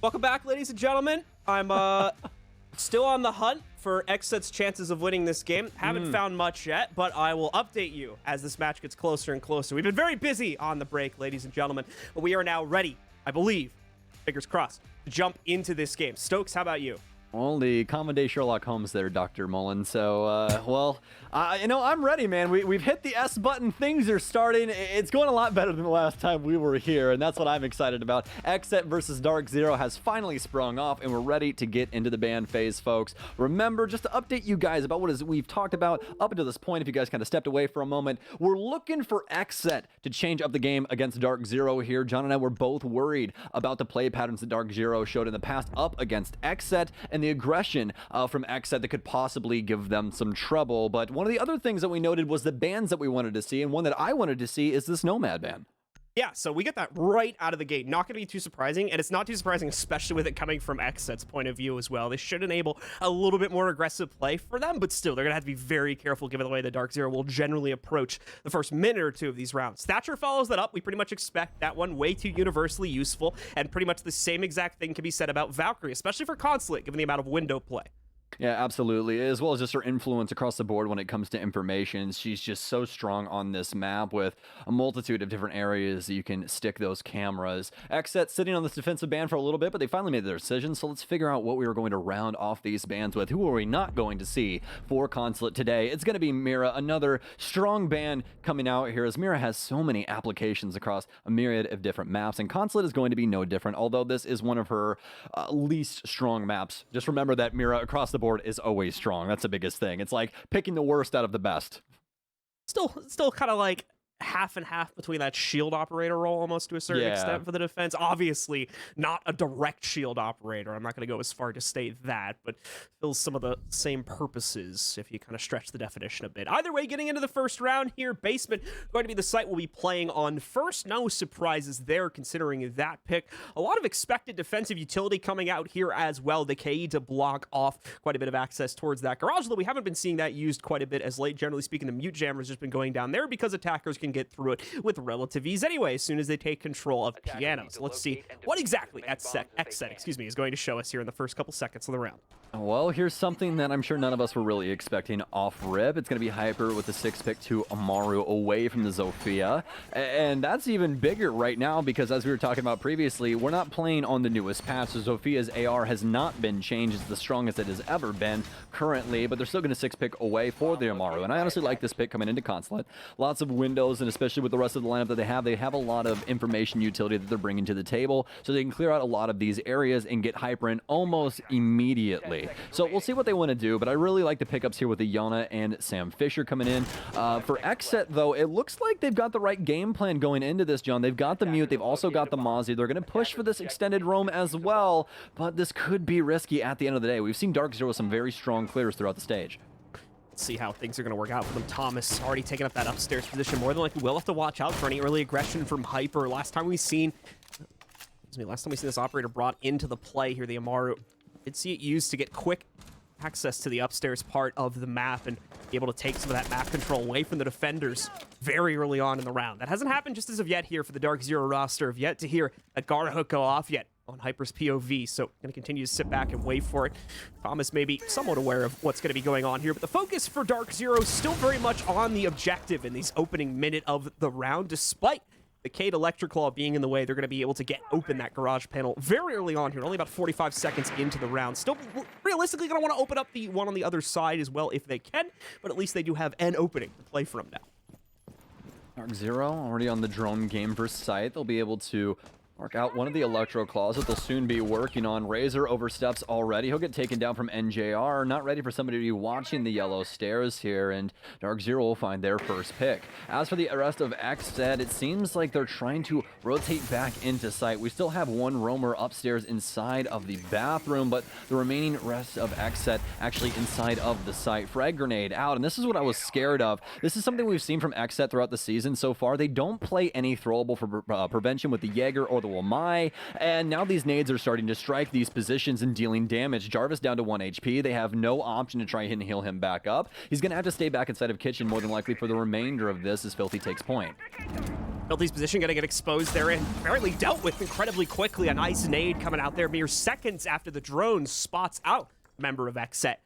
Welcome back, ladies and gentlemen. I'm still on the hunt for XSET's chances of winning this game. Haven't found much yet, but I will update you as this match gets closer and closer. We've been very busy on the break, ladies and gentlemen, but we are now ready, I believe, fingers crossed, to jump into this game. Stokes, how about you? Well, the common day Sherlock Holmes there, Dr. Mullen. So, I'm ready, man. We've hit the S button. Things are starting. It's going a lot better than the last time we were here, and that's what I'm excited about. XSET versus DarkZero has finally sprung off, and we're ready to get into the ban phase, folks. Remember, just to update you guys about what we've talked about up until this point, if you guys kind of stepped away for a moment, we're looking for XSET to change up the game against DarkZero here. John and I were both worried about the play patterns that DarkZero showed in the past up against XSET, and the aggression from XSET that could possibly give them some trouble. But one of the other things that we noted was the bans that we wanted to see, and one that I wanted to see is this Nomad ban. Yeah, so we get that right out of the gate. Not going to be too surprising, and it's not too surprising, especially with it coming from XSET's point of view as well. They should enable a little bit more aggressive play for them, but still, they're going to have to be very careful given the way that DarkZero will generally approach the first minute or two of these rounds. Thatcher follows that up. We pretty much expect that one way too universally useful, and pretty much the same exact thing can be said about Valkyrie, especially for Consulate, given the amount of window play. Yeah, absolutely. As well as just her influence across the board when it comes to information. She's just so strong on this map with a multitude of different areas that you can stick those cameras. XSET sitting on this defensive ban for a little bit, but they finally made their decision, so let's figure out what we were going to round off these bans with. Who are we not going to see for Consulate today? It's going to be Mira, another strong ban coming out here, as Mira has so many applications across a myriad of different maps, and Consulate is going to be no different, although this is one of her least strong maps. Just remember that Mira across the board is always strong. That's the biggest thing. It's like picking the worst out of the best. Still kind of like half and half between that shield operator role almost to a certain extent for the defense. Obviously not a direct shield operator. I'm not going to go as far to state that, but fills some of the same purposes if you kind of stretch the definition a bit. Either way, getting into the first round here, Basement going to be the site we'll be playing on first. No surprises there considering that pick. A lot of expected defensive utility coming out here as well. The KE to block off quite a bit of access towards that garage, though we haven't been seeing that used quite a bit as late. Generally speaking, the mute jammer has just been going down there because attackers can get through it with relative ease anyway as soon as they take control of pianos. Let's see what exactly XSET is going to show us here in the first couple seconds of the round. Well, here's something that I'm sure none of us were really expecting off rip. It's going to be Hyper with the 6 pick to Amaru away from the Zofia. And that's even bigger right now because, as we were talking about previously, we're not playing on the newest patch. So Zofia's AR has not been changed. It's the strongest it has ever been currently, but they're still going to 6 pick away for the Amaru. And I honestly like this pick coming into Consulate. Lots of windows, and especially with the rest of the lineup that they have a lot of information utility that they're bringing to the table, so they can clear out a lot of these areas and get Hyper in almost immediately. So we'll see what they want to do, but I really like the pickups here with the Yana and Sam Fisher coming in. For XSET, though, it looks like they've got the right game plan going into this, John. They've got the mute, they've also got the Mozzie. They're going to push for this extended roam as well, but this could be risky at the end of the day. We've seen DarkZero with some very strong clears throughout the stage. See how things are going to work out for them. Thomas already taking up that upstairs position. More than likely, we'll have to watch out for any early aggression from Hyper. Last time we seen this operator brought into the play here, the Amaru, did see it used to get quick access to the upstairs part of the map and be able to take some of that map control away from the defenders very early on in the round. That hasn't happened just as of yet here for the DarkZero roster. Have yet to hear a Gara hook go off yet on Hyper's POV, so going to continue to sit back and wait for it. Thomas may be somewhat aware of what's going to be going on here, but the focus for DarkZero is still very much on the objective in these opening minute of the round. Despite the Cade Electric Claw being in the way, they're going to be able to get open that garage panel very early on here, only about 45 seconds into the round. Still realistically going to want to open up the one on the other side as well if they can, but at least they do have an opening to play from now. DarkZero already on the drone game for site. They'll be able to mark out one of the Electro Claws that they'll soon be working on. Razor oversteps already. He'll get taken down from NJR. Not ready for somebody to be watching the yellow stairs here, and DarkZero will find their first pick. As for the rest of XSET, it seems like they're trying to rotate back into site. We still have one roamer upstairs inside of the bathroom, but the remaining rest of XSET actually inside of the site. Frag grenade out, and this is what I was scared of. This is something we've seen from XSET throughout the season so far. They don't play any throwable for prevention with the Jaeger or the Wamai, and now these nades are starting to strike these positions and dealing damage. Jarvis down to 1 HP. They have no option to try and heal him back up. He's going to have to stay back inside of Kitchen more than likely for the remainder of this as Filthy takes point. Filthy's position going to get exposed there and apparently dealt with incredibly quickly. A nice nade coming out there mere seconds after the drone spots out a member of XSET.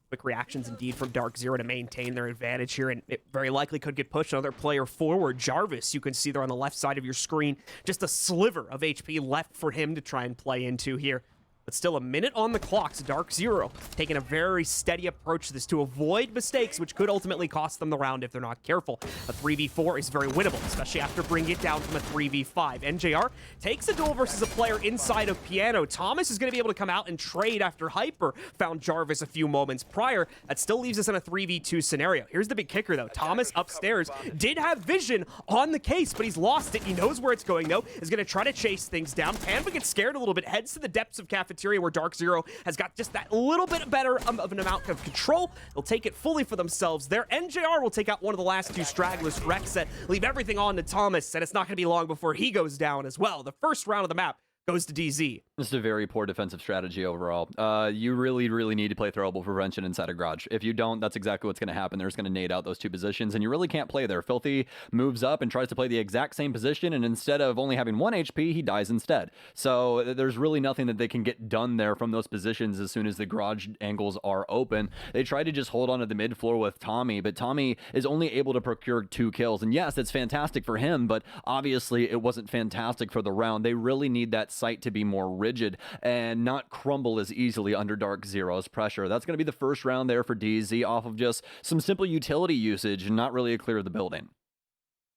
Quick reactions indeed from DarkZero to maintain their advantage here, and it very likely could get pushed another player forward. Jarvis, you can see there on the left side of your screen, just a sliver of HP left for him to try and play into here. But still a minute on the clock, so DarkZero taking a very steady approach to this to avoid mistakes, which could ultimately cost them the round if they're not careful. A 3v4 is very winnable, especially after bringing it down from a 3v5. NJR takes a duel versus a player inside of Piano. Thomas is going to be able to come out and trade after Hyper found Jarvis a few moments prior. That still leaves us in a 3v2 scenario. Here's the big kicker, though. Thomas upstairs did have vision on the case, but he's lost it. He knows where it's going, though. Is going to try to chase things down. Panva gets scared a little bit, heads to the depths of Cafeteria, where DarkZero has got just that little bit better of an amount of control. They'll take it fully for themselves there. NJR will take out one of the last two stragglers for XSET, leave everything on to Thomas, and it's not going to be long before he goes down as well. The first round of the map goes to DZ. This is a very poor defensive strategy overall. You really need to play throwable prevention inside a garage. If you don't, that's exactly what's going to happen. They're just going to nade out those two positions, and you really can't play there. Filthy moves up and tries to play the exact same position, and instead of only having 1 HP, he dies instead. So there's really nothing that they can get done there from those positions as soon as the garage angles are open. They try to just hold on to the mid floor with Tommy, but Tommy is only able to procure 2 kills. And yes, it's fantastic for him, but obviously it wasn't fantastic for the round. They really need that site to be more rigid and not crumble as easily under DarkZero's pressure. That's going to be the first round there for DZ off of just some simple utility usage and not really a clear of the building.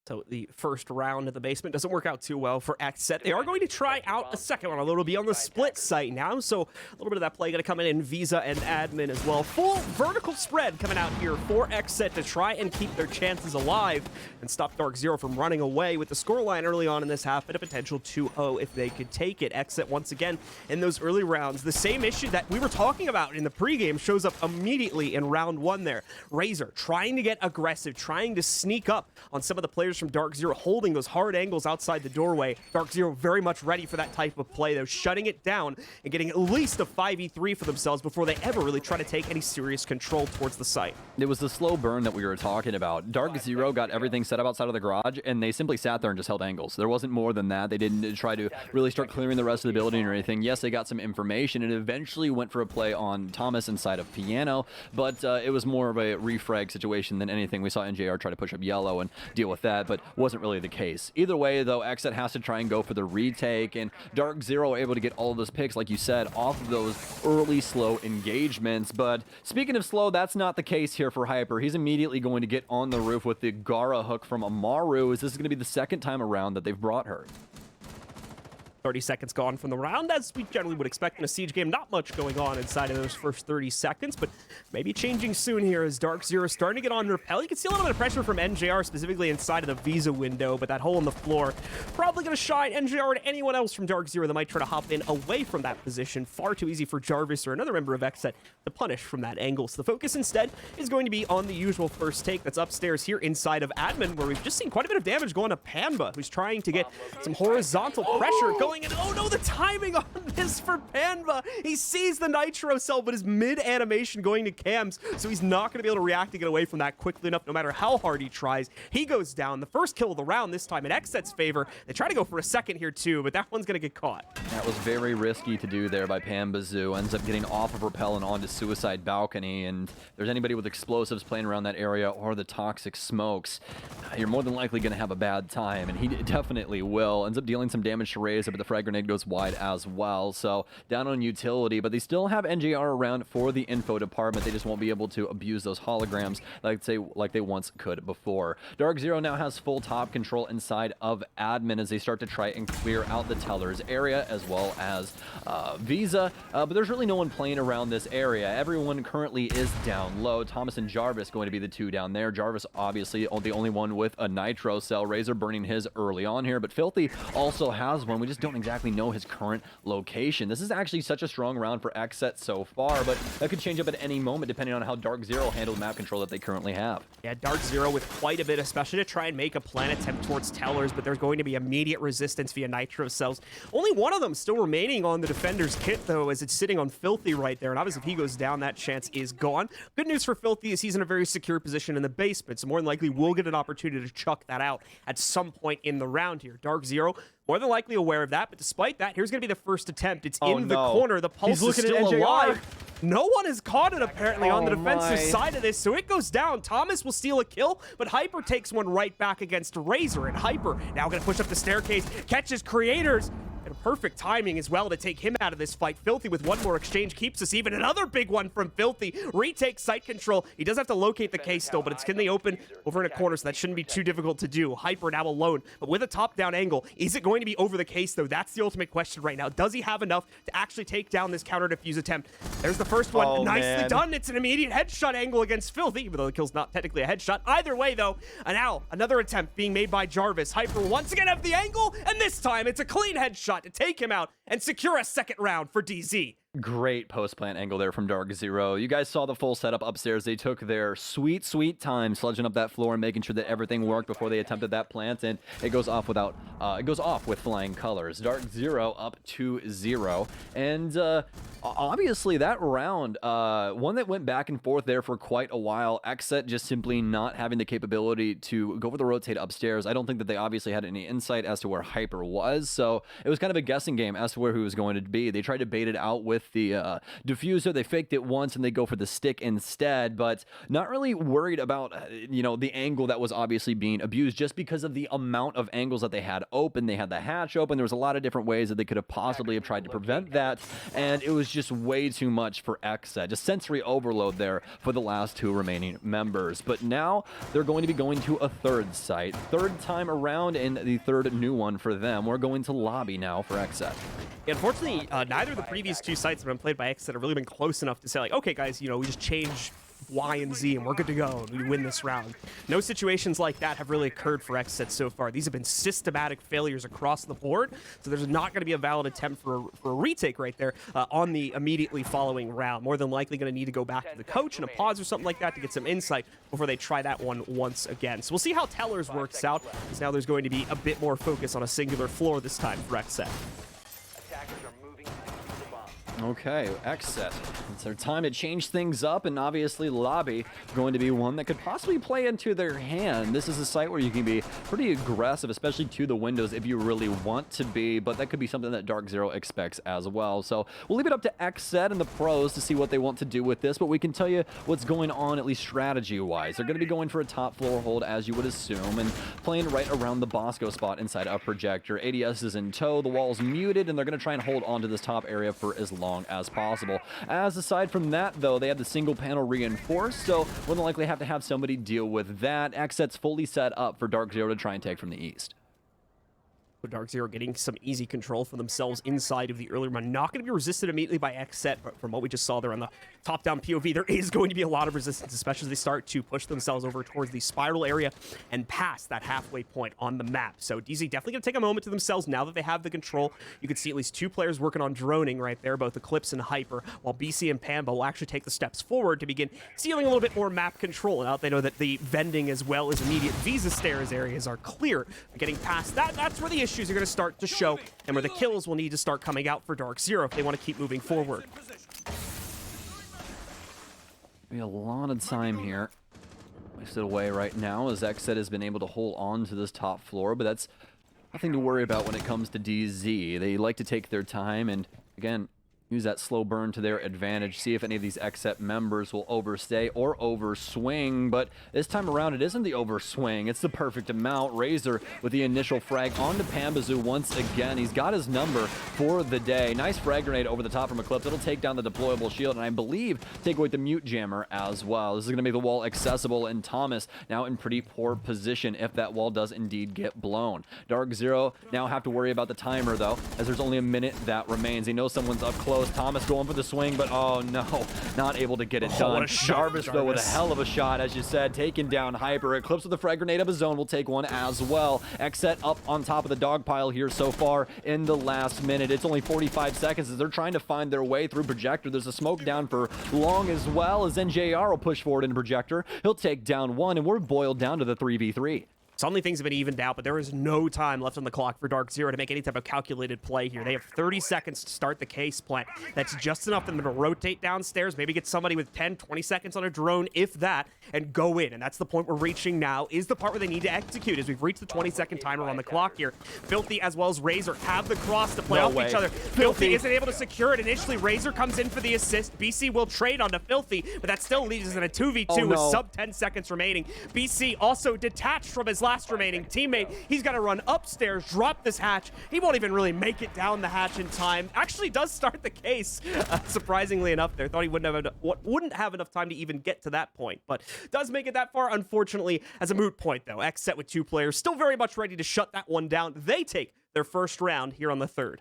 So the first round of the basement doesn't work out too well for XSET. They are going to try out a second one, although it'll be on the split site now. So a little bit of that play going to come in Visa and Admin as well. Full vertical spread coming out here for XSET to try and keep their chances alive and stop DarkZero from running away with the scoreline early on in this half and a potential 2-0 if they could take it. XSET once again in those early rounds. The same issue that we were talking about in the pregame shows up immediately in round 1 there. Razor trying to get aggressive, trying to sneak up on some of the players from DarkZero, holding those hard angles outside the doorway. DarkZero very much ready for that type of play, though, shutting it down and getting at least a 5v3 for themselves before they ever really try to take any serious control towards the site. It was the slow burn that we were talking about. DarkZero got everything set up outside of the garage, and they simply sat there and just held angles. There wasn't more than that. They didn't try to really start clearing the rest of the building or anything. Yes, they got some information and eventually went for a play on Thomas inside of Piano, but it was more of a refrag situation than anything. We saw NJR try to push up yellow and deal with that, but wasn't really the case. Either way, though, XSET has to try and go for the retake, and DarkZero able to get all of those picks, like you said, off of those early slow engagements. But speaking of slow, that's not the case here for Hyper. He's immediately going to get on the roof with the Gara hook from Amaru, as this is going to be the second time around that they've brought her. 30 seconds gone from the round, as we generally would expect in a siege game. Not much going on inside of those first 30 seconds, but maybe changing soon here as DarkZero starting to get on repel. You can see a little bit of pressure from NJR, specifically inside of the Visa window, but that hole in the floor probably going to shine NJR to anyone else from DarkZero that might try to hop in away from that position. Far too easy for Jarvis or another member of XSET to punish from that angle. So the focus instead is going to be on the usual first take that's upstairs here inside of Admin, where we've just seen quite a bit of damage going to Panva, who's trying to get some horizontal pressure going. And oh no, the timing on this for Panva. He sees the Nitro cell, but is mid-animation going to Cams, so he's not going to be able to react to get away from that quickly enough, no matter how hard he tries. He goes down. The first kill of the round, this time in XSET's favor. They try to go for a second here too, but that one's going to get caught. That was very risky to do there by Pambazoo. Ends up getting off of Rappel and onto Suicide Balcony, and if there's anybody with explosives playing around that area or the toxic smokes, you're more than likely going to have a bad time, and he definitely will. Ends up dealing some damage to Razor, but the frag grenade goes wide as well, so down on utility, but they still have NJR around for the info department. They just won't be able to abuse those holograms like they once could before. DarkZero now has full top control inside of Admin as they start to try and clear out the Teller's area as well as Visa, but there's really no one playing around this area. Everyone currently is down low. Thomas and Jarvis going to be the two down there. Jarvis obviously the only one with a Nitro cell. Razor burning his early on here, but Filthy also has one. We just don't don't exactly know his current location. This is actually such a strong round for XSET so far, but that could change up at any moment depending on how DarkZero handled map control that they currently have. Yeah, DarkZero with quite a bit, especially to try and make a plan attempt towards Tellers, but there's going to be immediate resistance via Nitro cells. Only one of them still remaining on the defender's kit, though, as it's sitting on Filthy right there, and obviously if he goes down, that chance is gone. Good news for Filthy is he's in a very secure position in the basement, so more than likely we'll get an opportunity to chuck that out at some point in the round here. DarkZero more than likely aware of that, but despite that, here's going to be the first attempt. It's in the corner. The pulse is still alive. No one has caught it, apparently, on the defensive side of this, so it goes down. Thomas will steal a kill, but Hyper takes one right back against Razor, and Hyper now going to push up the staircase, catches Creators, and perfect timing as well to take him out of this fight. Filthy with one more exchange keeps us even. Another big one from Filthy. Retakes site control. He does have to locate the case still, but it's in the open over in a corner, so that shouldn't be too difficult to do. Hyper now alone, but with a top-down angle. Is it going to be over the case, though? That's the ultimate question right now. Does he have enough to actually take down this counter defuse attempt? There's the first one. Nicely done. It's an immediate headshot angle against Filthy, even though the kill's not technically a headshot. Either way, though, and now another attempt being made by Jarvis. Hyper once again have the angle, and this time it's a clean headshot to take him out and secure a second round for DZ. Great post-plant angle there from DarkZero. You guys saw the full setup upstairs. They took their sweet, sweet time sludging up that floor and making sure that everything worked before they attempted that plant, and it goes off with flying colors. DarkZero up 2-0, and obviously that round, one that went back and forth there for quite a while. XSET just simply not having the capability to go for the rotate upstairs. I don't think that they obviously had any insight as to where Hyper was, so it was kind of a guessing game as to where he was going to be. They tried to bait it out with the diffuser. They faked it once and they go for the stick instead, but not really worried about the angle that was obviously being abused just because of the amount of angles that they had open. They had the hatch open. There was a lot of different ways that they could have possibly have tried to prevent that, and it was just way too much for XSET. Just sensory overload there for the last two remaining members. But now they're going to be going to a third site, third time around, and the third new one for them. We're going to lobby now for XSET. Unfortunately, neither of the previous two sites that have been played by XSET have really been close enough to say, like, okay, guys, we just change Y and Z and we're good to go and we win this round. No situations like that have really occurred for XSET so far. These have been systematic failures across the board, so there's not going to be a valid attempt for a retake right there on the immediately following round. More than likely going to need to go back to the coach and a pause or something like that to get some insight before they try that one once again. So we'll see how Tellers works out, because now there's going to be a bit more focus on a singular floor this time for XSET. Okay, XSET. It's their time to change things up, and obviously lobby going to be one that could possibly play into their hand. This is a site where you can be pretty aggressive, especially to the windows if you really want to be, but that could be something that DarkZero expects as well. So we'll leave it up to XSET and the pros to see what they want to do with this, but we can tell you what's going on, at least strategy-wise. They're going to be going for a top floor hold, as you would assume, and playing right around the Bosco spot inside a projector. ADS is in tow, the wall's muted, and they're going to try and hold on to this top area for as long as possible. As aside from that, though, they have the single panel reinforced, so more than likely have to have somebody deal with that. XSET's fully set up for DarkZero to try and take from the east. DarkZero getting some easy control for themselves inside of the early run. Not going to be resisted immediately by XSET, but from what we just saw there on the top-down POV, there is going to be a lot of resistance, especially as they start to push themselves over towards the spiral area and past that halfway point on the map. So DZ definitely going to take a moment to themselves now that they have the control. You can see at least two players working on droning right there, both Eclipse and Hyper, while BC and Pamba will actually take the steps forward to begin stealing a little bit more map control. Now they know that the vending as well as immediate Visa stairs areas are clear. Getting past that, that's where the issues are going to start to show, and where the kills will need to start coming out for DarkZero if they want to keep moving forward. Be a lot of time here wasted away right now, as XSET has been able to hold on to this top floor, but that's nothing to worry about when it comes to DZ. They like to take their time and, again, use that slow burn to their advantage, see if any of these XSET members will overstay or overswing, but this time around it isn't the overswing, it's the perfect amount. Razor with the initial frag onto Pambazoo once again. He's got his number for the day. Nice frag grenade over the top from Eclipse. It'll take down the deployable shield, and I believe take away the mute jammer as well. This is going to make the wall accessible, and Thomas now in pretty poor position if that wall does indeed get blown. DarkZero now have to worry about the timer, though, as there's only a minute that remains. He knows someone's up close. close. Thomas going for the swing, but oh no, not able to get it done. What a shot, Jarvis, though, with a hell of a shot, as you said, taking down Hyper. Eclipse with a frag grenade of his own will take one as well. XSET up on top of the dog pile here so far in the last minute. It's only 45 seconds as they're trying to find their way through Projector. There's a smoke down for long as well, as NJR will push forward into Projector. He'll take down one, and we're boiled down to the 3v3. Suddenly things have been evened out, but there is no time left on the clock for DarkZero to make any type of calculated play here. They have 30 seconds to start the case plant. That's just enough for them to rotate downstairs, maybe get somebody with 10, 20 seconds on a drone, if that, and go in. And that's the point we're reaching now, is the part where they need to execute, as we've reached the 20-second timer on the clock here. Filthy as well as Razor have the cross to play off each other. Filthy isn't able to secure it initially. Razor comes in for the assist. BC will trade onto Filthy, but that still leaves us in a 2v2 with sub 10 seconds remaining. BC also detached from his last remaining teammate. He's got to run upstairs, drop this hatch. He won't even really make it down the hatch in time. Actually does start the case, surprisingly enough there. Thought he wouldn't have enough time to even get to that point, but does make it that far, unfortunately, as a moot point, though. XSET with 2 players, still very much ready to shut that one down. They take their first round here on the 3rd.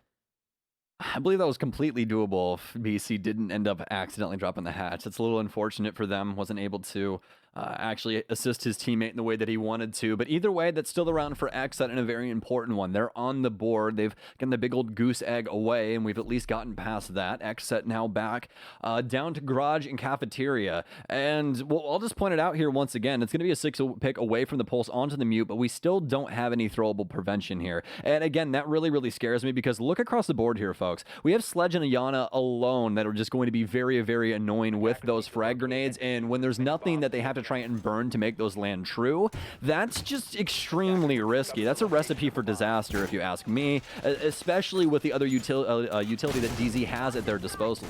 I believe that was completely doable if BC didn't end up accidentally dropping the hatch. It's a little unfortunate for them. Wasn't able to actually assist his teammate in the way that he wanted to. But either way, that's still the round for XSET and a very important one. They're on the board. They've gotten the big old goose egg away, and we've at least gotten past that. XSET now back down to garage and cafeteria. And I'll just point it out here once again. It's going to be a 6 pick away from the pulse onto the mute, but we still don't have any throwable prevention here. And again, that really, really scares me because look across the board here, folks. We have Sledge and Ayana alone that are just going to be very, very annoying with those frag grenades. And when there's nothing that they have to try and burn to make those land true, that's just extremely risky. That's a recipe for disaster, if you ask me, especially with the other utility that DZ has at their disposal.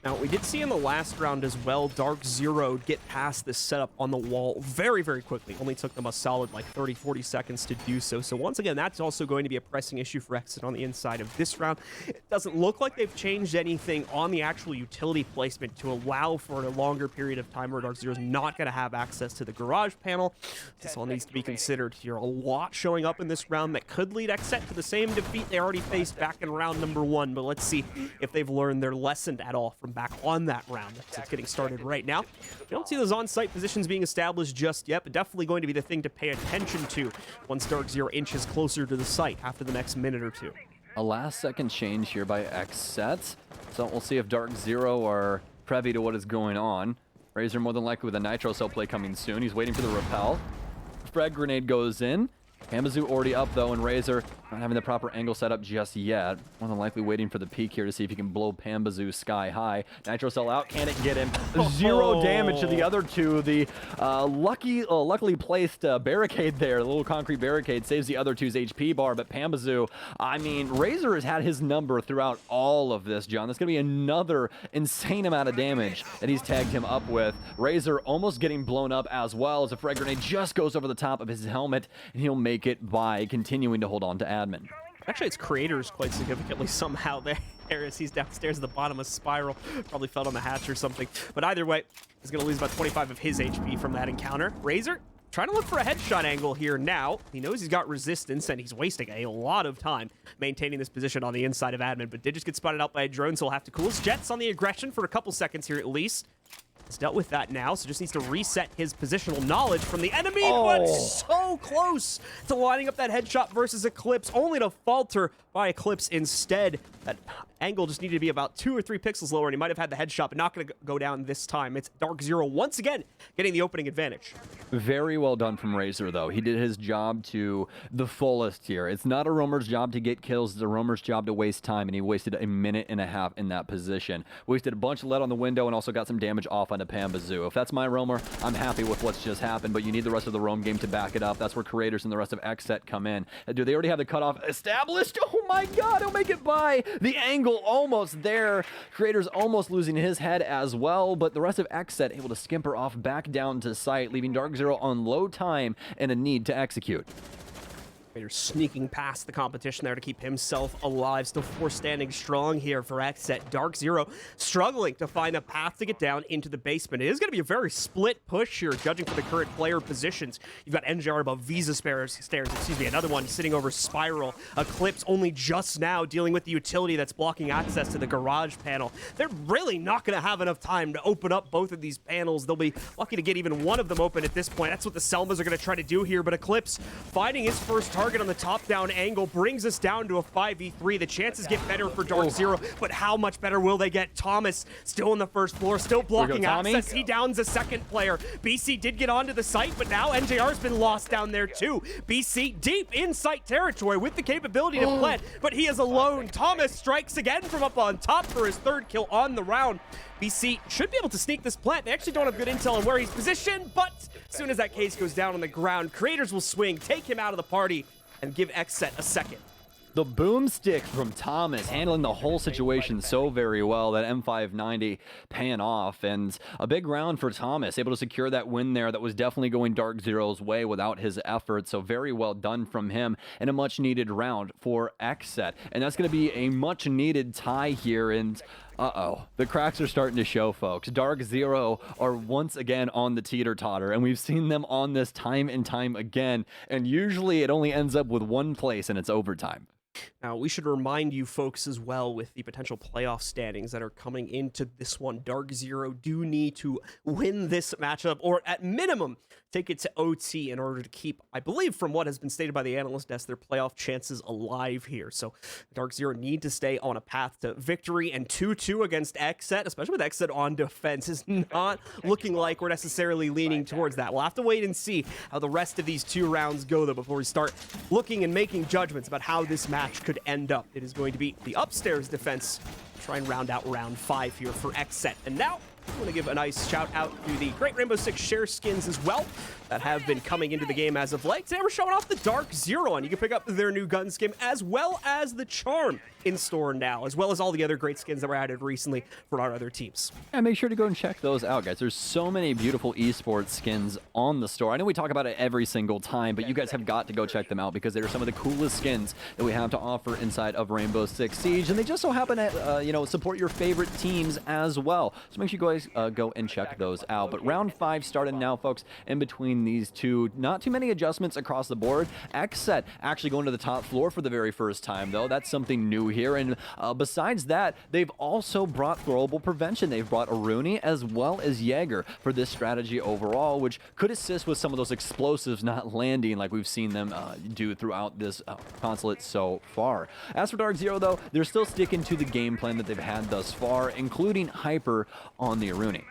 Now, we did see in the last round as well, DarkZero get past this setup on the wall very, very quickly. Only took them a solid like 30, 40 seconds to do so. So once again, that's also going to be a pressing issue for XSET on the inside of this round. It doesn't look like they've changed anything on the actual utility placement to allow for a longer period of time where DarkZero is not going to have access to the garage panel. This all needs to be considered here. A lot showing up in this round that could lead XSET to the same defeat they already faced back in round number 1. But let's see if they've learned their lesson at all from back on that round. It's getting started right now. We don't see those on-site positions being established just yet, but definitely going to be the thing to pay attention to once DarkZero inches closer to the site after the next minute or two. A last-second change here by XSET. So we'll see if DarkZero are privy to what is going on. Razor more than likely with a Nitro Cell play coming soon. He's waiting for the rappel. Frag grenade goes in. Hamazu already up, though, and Razor not having the proper angle set up just yet. More than likely waiting for the peek here to see if he can blow Pambazoo sky high. Nitro Cell out. Can it get him? 0 damage to the other two. The luckily placed barricade there, the little concrete barricade, saves the other two's HP bar, but Pambazoo, I mean, Razor has had his number throughout all of this, John. That's going to be another insane amount of damage that he's tagged him up with. Razor almost getting blown up as well as a frag grenade just goes over the top of his helmet, and he'll make it by continuing to hold on to admin. Actually, it's creators quite significantly somehow there as he's downstairs at the bottom of Spiral. Probably fell on the hatch or something. But either way, he's going to lose about 25 of his HP from that encounter. Razor trying to look for a headshot angle here now. He knows he's got resistance, and he's wasting a lot of time maintaining this position on the inside of admin. But did just get spotted out by a drone, so he'll have to cool his jets on the aggression for a couple seconds here at least. He's dealt with that now, so just needs to reset his positional knowledge from the enemy, but so close to lining up that headshot versus Eclipse, only to falter by Eclipse instead. That angle just needed to be about 2 or 3 pixels lower, and he might have had the headshot, but not going to go down this time. It's DarkZero once again getting the opening advantage. Very well done from Razor, though. He did his job to the fullest here. It's not a roamer's job to get kills. It's a roamer's job to waste time, and he wasted a minute and a half in that position. Wasted a bunch of lead on the window and also got some damage off onto Pambazoo. If that's my roamer, I'm happy with what's just happened, but you need the rest of the roam game to back it up. That's where creators and the rest of XSET come in. Do they already have the cutoff established? Oh my god, he'll make it by. The angle almost there. Creators almost losing his head as well, but the rest of XSET able to skimper off back down to site, leaving DarkZero on low time and a need to execute. Raider sneaking past the competition there to keep himself alive. Still 4 standing strong here for XSET. DarkZero struggling to find a path to get down into the basement. It is going to be a very split push here, judging for the current player positions. You've got NJR above Visa stairs, another one sitting over Spiral. Eclipse only just now dealing with the utility that's blocking access to the garage panel. They're really not going to have enough time to open up both of these panels. They'll be lucky to get even one of them open at this point. That's what the Selmas are going to try to do here, but Eclipse finding his first target on the top-down angle brings us down to a 5v3. The chances get better for DarkZero, but how much better will they get? Thomas still on the first floor, still blocking access. He downs a second player. BC did get onto the site, but now NJR's been lost down there too. BC deep in site territory with the capability to plant, but he is alone. Thomas strikes again from up on top for his 3rd kill on the round. BC should be able to sneak this plant. They actually don't have good intel on where he's positioned, but as soon as that case goes down on the ground, Creators will swing, take him out of the party, and give XSET a second. The boomstick from Thomas handling the whole situation so very well. That M590 paying off, and a big round for Thomas, able to secure that win there. That was definitely going DarkZero's way without his effort, so very well done from him, and a much needed round for XSET. And that's going to be a much needed tie here, and the cracks are starting to show, folks. DarkZero are once again on the teeter-totter, and we've seen them on this time and time again, and usually it only ends up with one place, and it's overtime. Now, we should remind you folks as well with the potential playoff standings that are coming into this one. DarkZero do need to win this matchup, or at minimum, take it to OT in order to keep, I believe, from what has been stated by the analyst desk, their playoff chances alive here. So DarkZero need to stay on a path to victory, and 2-2 against XSET, especially with XSET on defense, is not looking like we're necessarily leaning towards that. We'll have to wait and see how the rest of these 2 rounds go, though, before we start looking and making judgments about how this match could end up. It is going to be the upstairs defense. Try and round out round 5 here for XSET. And now, I want to give a nice shout out to the Great Rainbow Six share skins as well that have been coming into the game as of late. Today we're showing off the DarkZero, and you can pick up their new gun skin as well as the Charm in store now, as well as all the other great skins that were added recently for our other teams. Yeah, make sure to go and check those out, guys. There's so many beautiful esports skins on the store. I know we talk about it every single time, but you guys have got to go check them out because they're some of the coolest skins that we have to offer inside of Rainbow Six Siege, and they just so happen to, support your favorite teams as well. So make sure you guys go and check those out. But round 5 started now, folks. In between these two, not too many adjustments across the board. XSET actually going to the top floor for the very first time, though. That's something new here. And besides that, they've also brought throwable prevention. They've brought Aruni as well as Jaeger for this strategy overall, which could assist with some of those explosives not landing like we've seen them do throughout this Consulate so far. As for DarkZero, though, they're still sticking to the game plan that they've had thus far, including Hyper on the Aruni.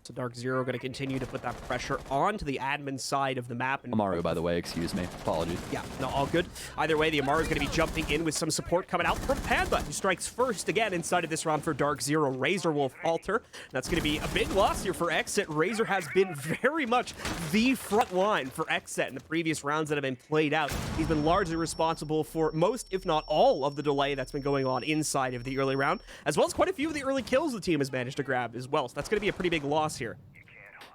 So DarkZero going to continue to put that pressure onto the admin side of the map. And Amaru, by the way, excuse me. Apologies. Yeah, no, all good. Either way, the Amaru is going to be jumping in with some support coming out from Panda, who strikes first again inside of this round for DarkZero. Razor will falter. That's going to be a big loss here for XSET. Razor has been very much the front line for XSET in the previous rounds that have been played out. He's been largely responsible for most, if not all, of the delay that's been going on inside of the early round, as well as quite a few of the early kills the team has managed to grab as well. So that's going to be a pretty big loss here.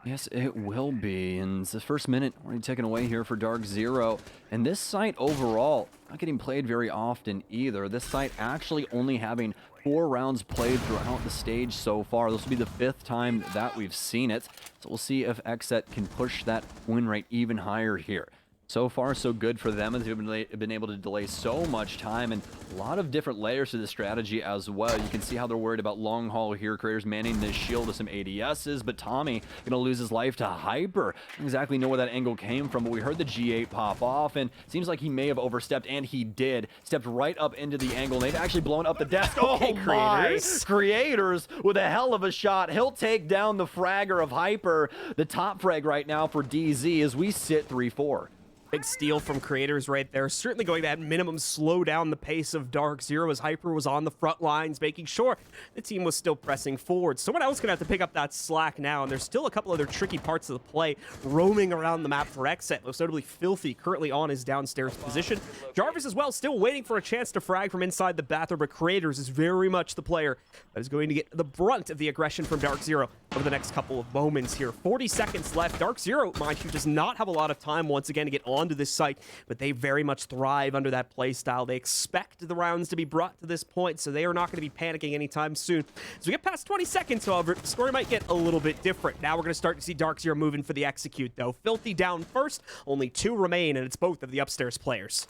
Yes, it will be. And the first minute already taken away here for DarkZero. And this site overall, not getting played very often either. This site actually only having 4 rounds played throughout the stage so far. This will be the 5th time that we've seen it. So we'll see if XSET can push that win rate even higher here. So far, so good for them, as they've been able to delay so much time, and a lot of different layers to the strategy as well. You can see how they're worried about long haul here. Creators manning this shield to some ADSs, but Tommy going to lose his life to Hyper. I don't exactly know where that angle came from, but we heard the G8 pop off, and it seems like he may have overstepped, and he did. Stepped right up into the angle, and they've actually blown up the desk. Okay, oh Creators. My! Creators with a hell of a shot. He'll take down the fragger of Hyper. The top frag right now for DZ as we sit 3-4. Big steal from Creators right there. Certainly going to at minimum slow down the pace of DarkZero as Hyper was on the front lines, making sure the team was still pressing forward. Someone else going to have to pick up that slack now, and there's still a couple other tricky parts of the play roaming around the map for XSET. Most notably Filthy, currently on his downstairs position. Jarvis as well, still waiting for a chance to frag from inside the bathroom, but Creators is very much the player that is going to get the brunt of the aggression from DarkZero over the next couple of moments here. 40 seconds left. DarkZero, mind you, does not have a lot of time once again to get on onto this site, but they very much thrive under that play style. They expect the rounds to be brought to this point, so they are not going to be panicking anytime soon. As we get past 20 seconds, however, the story might get a little bit different. Now we're going to start to see DarkZero moving for the execute, though. Filthy down first, only 2 remain, and it's both of the upstairs players.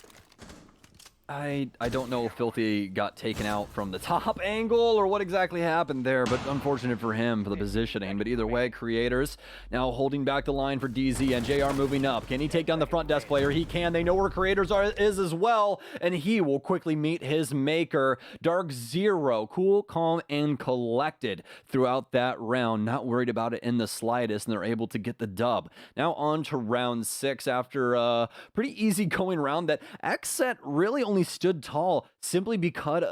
I don't know if Filthy got taken out from the top angle or what exactly happened there, but unfortunate for him for the positioning. But either way, Creators now holding back the line for DZ, and JR moving up. Can he take down the front desk player? He can. They know where Creators is as well, and he will quickly meet his maker. DarkZero, cool, calm, and collected throughout that round. Not worried about it in the slightest, and they're able to get the dub. Now on to round 6 after a pretty easy going round that XSET really only stood tall simply because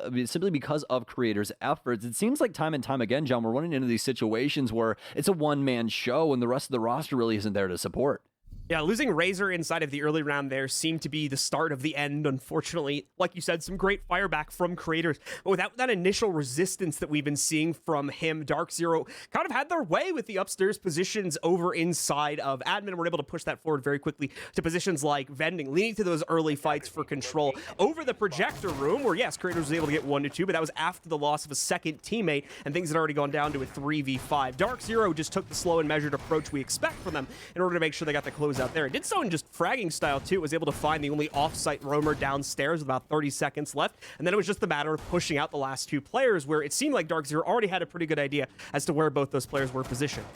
of Creators' efforts. It seems like time and time again, John, we're running into these situations where it's a one-man show and the rest of the roster really isn't there to support. Yeah, losing Razor inside of the early round there seemed to be the start of the end, unfortunately. Like you said, some great fireback from Creators. But without that initial resistance that we've been seeing from him, DarkZero kind of had their way with the upstairs positions over inside of admin. We're able to push that forward very quickly to positions like vending, leading to those early fights for control over the projector room, where, yes, Creators was able to get 1-2, but that was after the loss of a second teammate, and things had already gone down to a 3v5. DarkZero just took the slow and measured approach we expect from them in order to make sure they got the close out there. It did so in just fragging style too. Was able to find the only off-site roamer downstairs with about 30 seconds left, and then it was just a matter of pushing out the last 2 players, where it seemed like DarkZero already had a pretty good idea as to where both those players were positioned.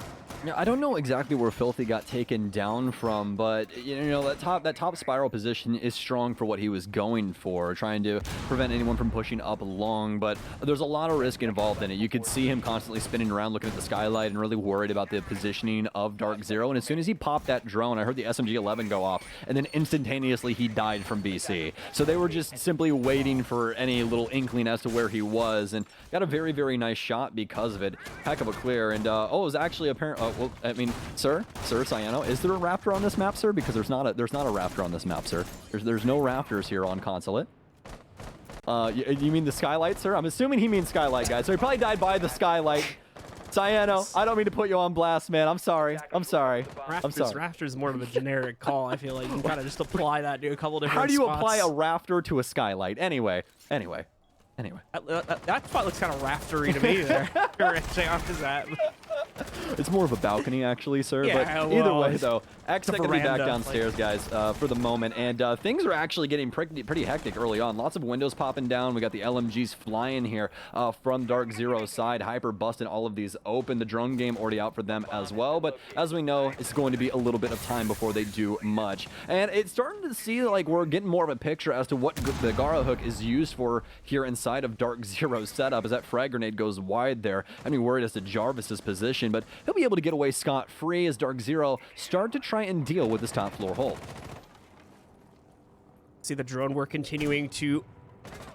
Yeah, I don't know exactly where Filthy got taken down from, but you know that top spiral position is strong for what he was going for, trying to prevent anyone from pushing up long. But there's a lot of risk involved in it. You could see him constantly spinning around, looking at the skylight, and really worried about the positioning of DarkZero. And as soon as he popped that drone, I heard the SMG-11 go off, and then instantaneously he died from BC. So they were just simply waiting for any little inkling as to where he was, and got a very, very nice shot because of it. Heck of a clear, and oh, it was actually apparent. Well, I mean, sir, Cyano, is there a raptor on this map, sir? Because there's not a raptor on this map, sir. There's no raptors here on Consulate. You mean the skylight, sir? I'm assuming he means skylight, guys. So he probably died by the skylight. Cyano, I don't mean to put you on blast, man. I'm sorry. I'm sorry. Raptor is more of a generic call. I feel like you can kind of just apply that to a couple different How do you spots. apply a raptor to a skylight? Anyway. That spot looks kind of raftery to me there. Is that? It's more of a balcony, actually, sir. Yeah, but either way, though, X a going to be back veranda, downstairs, guys, for the moment. And things are actually getting pretty hectic early on. Lots of windows popping down. We got the LMGs flying here from DarkZero's side. Hyper busting all of these open. The drone game already out for them as well. But as we know, it's going to be a little bit of time before they do much. And it's starting to see like we're getting more of a picture as to what the Gara hook is used for here inside of DarkZero's setup, as that frag grenade goes wide there. I mean, worried as to Jarvis's position, but he'll be able to get away scot-free as DarkZero start to try and deal with this top floor hold. See the drone work continuing to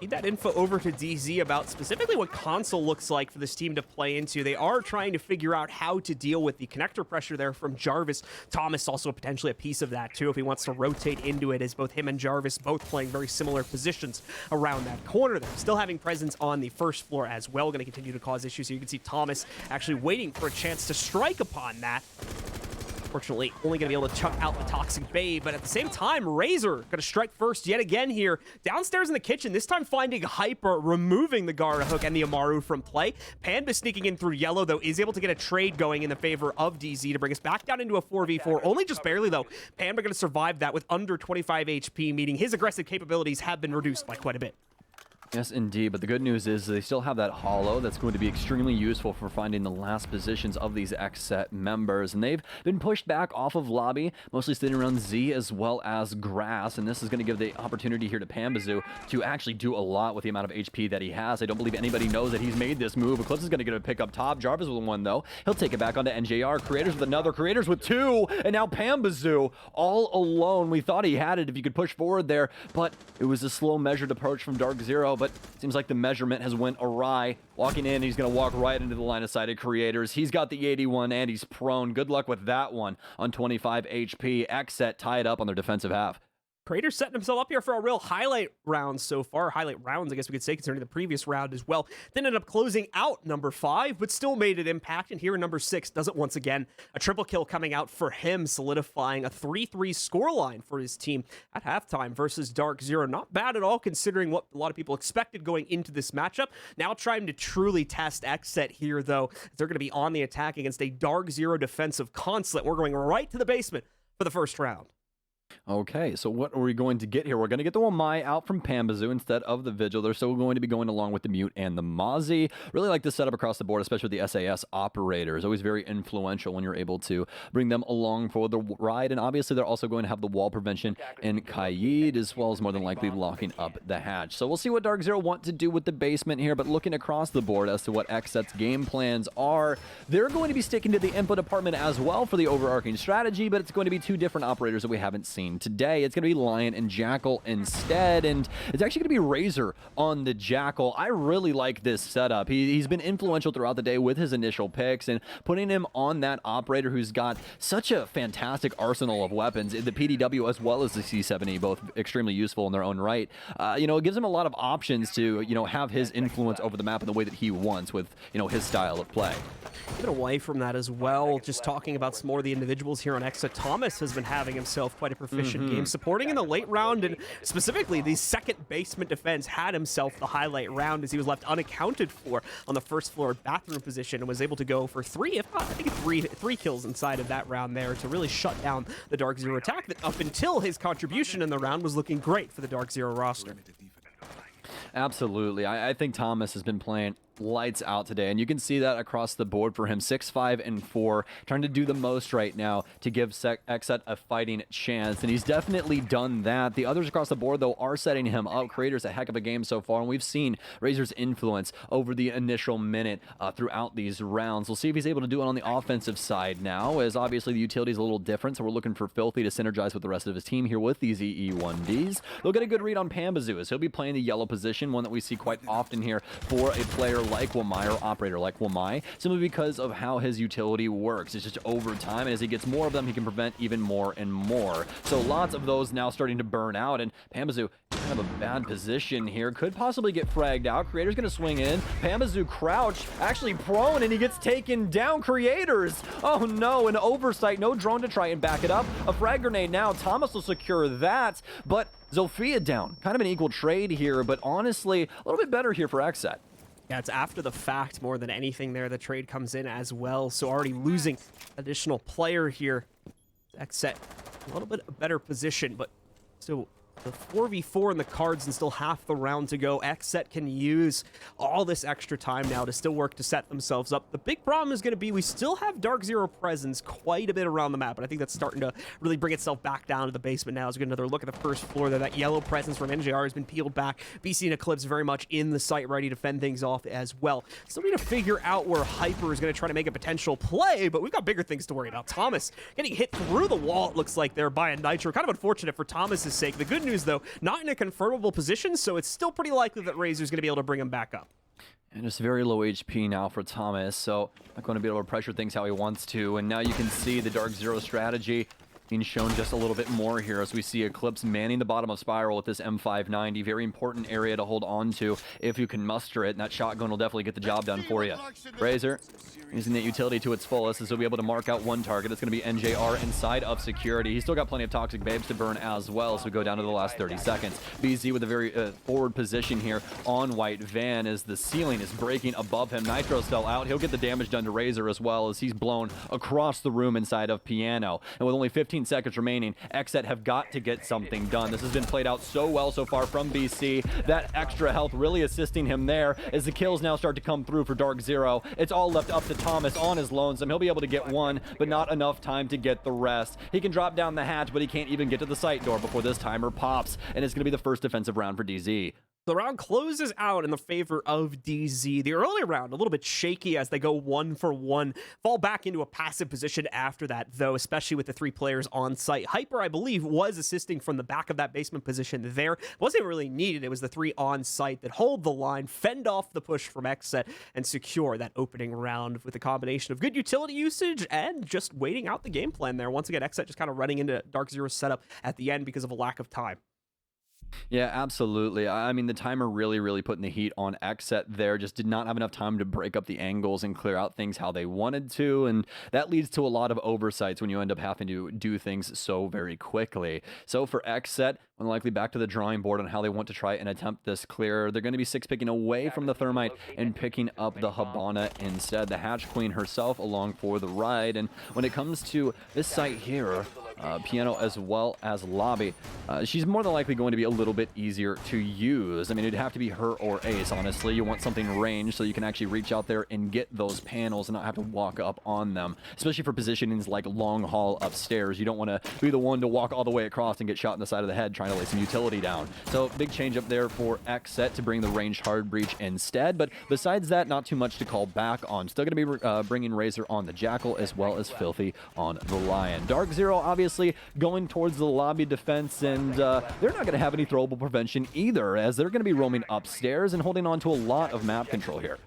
feed that info over to DZ about specifically what console looks like for this team to play into. They are trying to figure out how to deal with the connector pressure there from Jarvis. Thomas also potentially a piece of that too if he wants to rotate into it, as both him and Jarvis both playing very similar positions around that corner there. Still having presence on the first floor as well, going to continue to cause issues. So you can see Thomas actually waiting for a chance to strike upon that. Fortunately, only going to be able to chuck out the Toxic Babe, but at the same time, Razor going to strike first yet again here. Downstairs in the kitchen, this time finding Hyper, removing the Gara hook and the Amaru from play. Panda sneaking in through yellow, though, is able to get a trade going in the favor of DZ to bring us back down into a 4v4. Only just barely, though. Panda going to survive that with under 25 HP, meaning his aggressive capabilities have been reduced by quite a bit. Yes, indeed, but the good news is they still have that holo that's going to be extremely useful for finding the last positions of these XSET members, and they've been pushed back off of lobby, mostly sitting around Z as well as grass, and this is going to give the opportunity here to Pambazoo to actually do a lot with the amount of HP that he has. I don't believe anybody knows that he's made this move. Eclipse is going to get a pick up top. Jarvis with one, though. He'll take it back onto NJR. Creators with another. Creators with two, and now Pambazoo all alone. We thought he had it if he could push forward there, but it was a slow, measured approach from DarkZero, but seems like the measurement has went awry. Walking in, he's going to walk right into the line of sight of Creators. He's got the 81, and he's prone. Good luck with that one on 25 HP. XSET tied up on their defensive half. Crater's setting himself up here for a real highlight round so far. Highlight rounds, I guess we could say, concerning the previous round as well. Then ended up closing out number 5, but still made an impact. And here in number 6 does it once again. A triple kill coming out for him, solidifying a 3-3 scoreline for his team at halftime versus DarkZero. Not bad at all, considering what a lot of people expected going into this matchup. Now trying to truly test XSET here, though. They're going to be on the attack against a DarkZero defensive Consulate. We're going right to the basement for the first round. Okay, so what are we going to get here? We're going to get the Wamai out from Pambazu instead of the Vigil. They're still going to be going along with the Mute and the Mozzie. Really like this setup across the board, especially with the SAS operators. Always very influential when you're able to bring them along for the ride. And obviously, they're also going to have the wall prevention in Kaid, as well as more than likely locking up the hatch. So we'll see what DarkZero want to do with the basement here, but looking across the board as to what XSET's game plans are, they're going to be sticking to the input department as well for the overarching strategy, but it's going to be 2 different operators that we haven't seen today. It's going to be Lion and Jackal instead, and it's actually going to be Razor on the Jackal. I really like this setup. He's been influential throughout the day with his initial picks, and putting him on that operator who's got such a fantastic arsenal of weapons, the PDW as well as the C70, both extremely useful in their own right. It gives him a lot of options to, have his influence over the map in the way that he wants with, his style of play. Even away from that as well, just talking about some more of the individuals here on XSET, Thomas has been having himself quite a proficient game, supporting in the late round, and specifically the second basement defense had himself the highlight round as he was left unaccounted for on the first floor bathroom position and was able to go for 3, if not, I think three kills inside of that round there to really shut down the DarkZero attack that up until his contribution in the round was looking great for the DarkZero roster. Absolutely. I think Thomas has been playing lights out today, and you can see that across the board for him. 6, 5, and 4, trying to do the most right now to give XSET a fighting chance, and he's definitely done that. The others across the board, though, are setting him up. Creator's a heck of a game so far, and we've seen Razor's influence over the initial minute throughout these rounds. We'll see if he's able to do it on the offensive side now, as obviously the utility is a little different, so we're looking for Filthy to synergize with the rest of his team here with these EE1Ds. They'll get a good read on Pambazu, as he'll be playing the yellow position, one that we see quite often here for a player like Wamai, or operator like Wamai, simply because of how his utility works. It's just over time, and as he gets more of them, he can prevent even more and more. So lots of those now starting to burn out, and Pambazu kind of a bad position here. Could possibly get fragged out. Creator's going to swing in. Pambazu crouch, actually prone, and he gets taken down. Creators! Oh no, an oversight. No drone to try and back it up. A frag grenade now. Thomas will secure that, but Zofia down. Kind of an equal trade here, but honestly, a little bit better here for XSET. Yeah, it's after the fact more than anything there. The trade comes in as well, so already losing additional player here. XSET a little bit better position, but still the 4v4 in the cards and still half the round to go. XSET can use all this extra time now to still work to set themselves up. The big problem is going to be we still have DarkZero presence quite a bit around the map, but I think that's starting to really bring itself back down to the basement now as we get another look at the first floor there. That yellow presence from NJR has been peeled back. BC and Eclipse very much in the site, ready to fend things off as well. Still need to figure out where Hyper is going to try to make a potential play, but we've got bigger things to worry about. Thomas getting hit through the wall, it looks like, there by a Nitro. Kind of unfortunate for Thomas's sake. The good news, though, not in a confirmable position, so it's still pretty likely that Razor's going to be able to bring him back up. And it's very low HP now for Thomas, so not going to be able to pressure things how he wants to. And now you can see the DarkZero strategy being shown just a little bit more here as we see Eclipse manning the bottom of Spiral with this M590. Very important area to hold on to if you can muster it, and that shotgun will definitely get the job done for you. Razor using that utility to its fullest as he'll be able to mark out one target. It's going to be NJR inside of security. He's still got plenty of Toxic Babes to burn as well, so we go down to the last 30 seconds. BZ with a very forward position here on White Van as the ceiling is breaking above him. Nitro's still out. He'll get the damage done to Razor as well as he's blown across the room inside of Piano. And with only 15 seconds remaining, XSET have got to get something done. This has been played out so well so far from BC. That extra health really assisting him there as the kills now start to come through for DarkZero. It's all left up to Thomas on his lonesome. He'll be able to get one, but not enough time to get the rest. He can drop down the hatch, but he can't even get to the site door before this timer pops, and it's going to be the first defensive round for DZ. The round closes out in the favor of DZ. The early round, a little bit shaky as they go 1-for-1, fall back into a passive position after that, though, especially with the 3 players on site. Hyper, I believe, was assisting from the back of that basement position there. Wasn't really needed. It was the 3 on site that hold the line, fend off the push from XSET, and secure that opening round with a combination of good utility usage and just waiting out the game plan there. Once again, XSET just kind of running into DarkZero's setup at the end because of a lack of time. Yeah, absolutely. I mean, the timer really putting the heat on XSET there. Just did not have enough time to break up the angles and clear out things how they wanted to, and that leads to a lot of oversights when you end up having to do things so very quickly. So for XSET, more than likely back to the drawing board on how they want to try and attempt this clear. They're going to be 6-picking away from the Thermite and picking up the Habana instead. The Hatch Queen herself along for the ride, and when it comes to this site here, Piano as well as Lobby, she's more than likely going to be a little bit easier to use. I mean, it'd have to be her or Ace, honestly. You want something ranged so you can actually reach out there and get those panels and not have to walk up on them, especially for positionings like long haul upstairs. You don't want to be the one to walk all the way across and get shot in the side of the head trying to lay some utility down. So big change up there for XSET to bring the ranged hard breach instead, but besides that, not too much to call back on. Still going to be bringing Razor on the Jackal as well as Filthy on the Lion. DarkZero obviously going towards the lobby defense, and they're not going to have any throwable prevention either, as they're going to be roaming upstairs and holding on to a lot of map control here.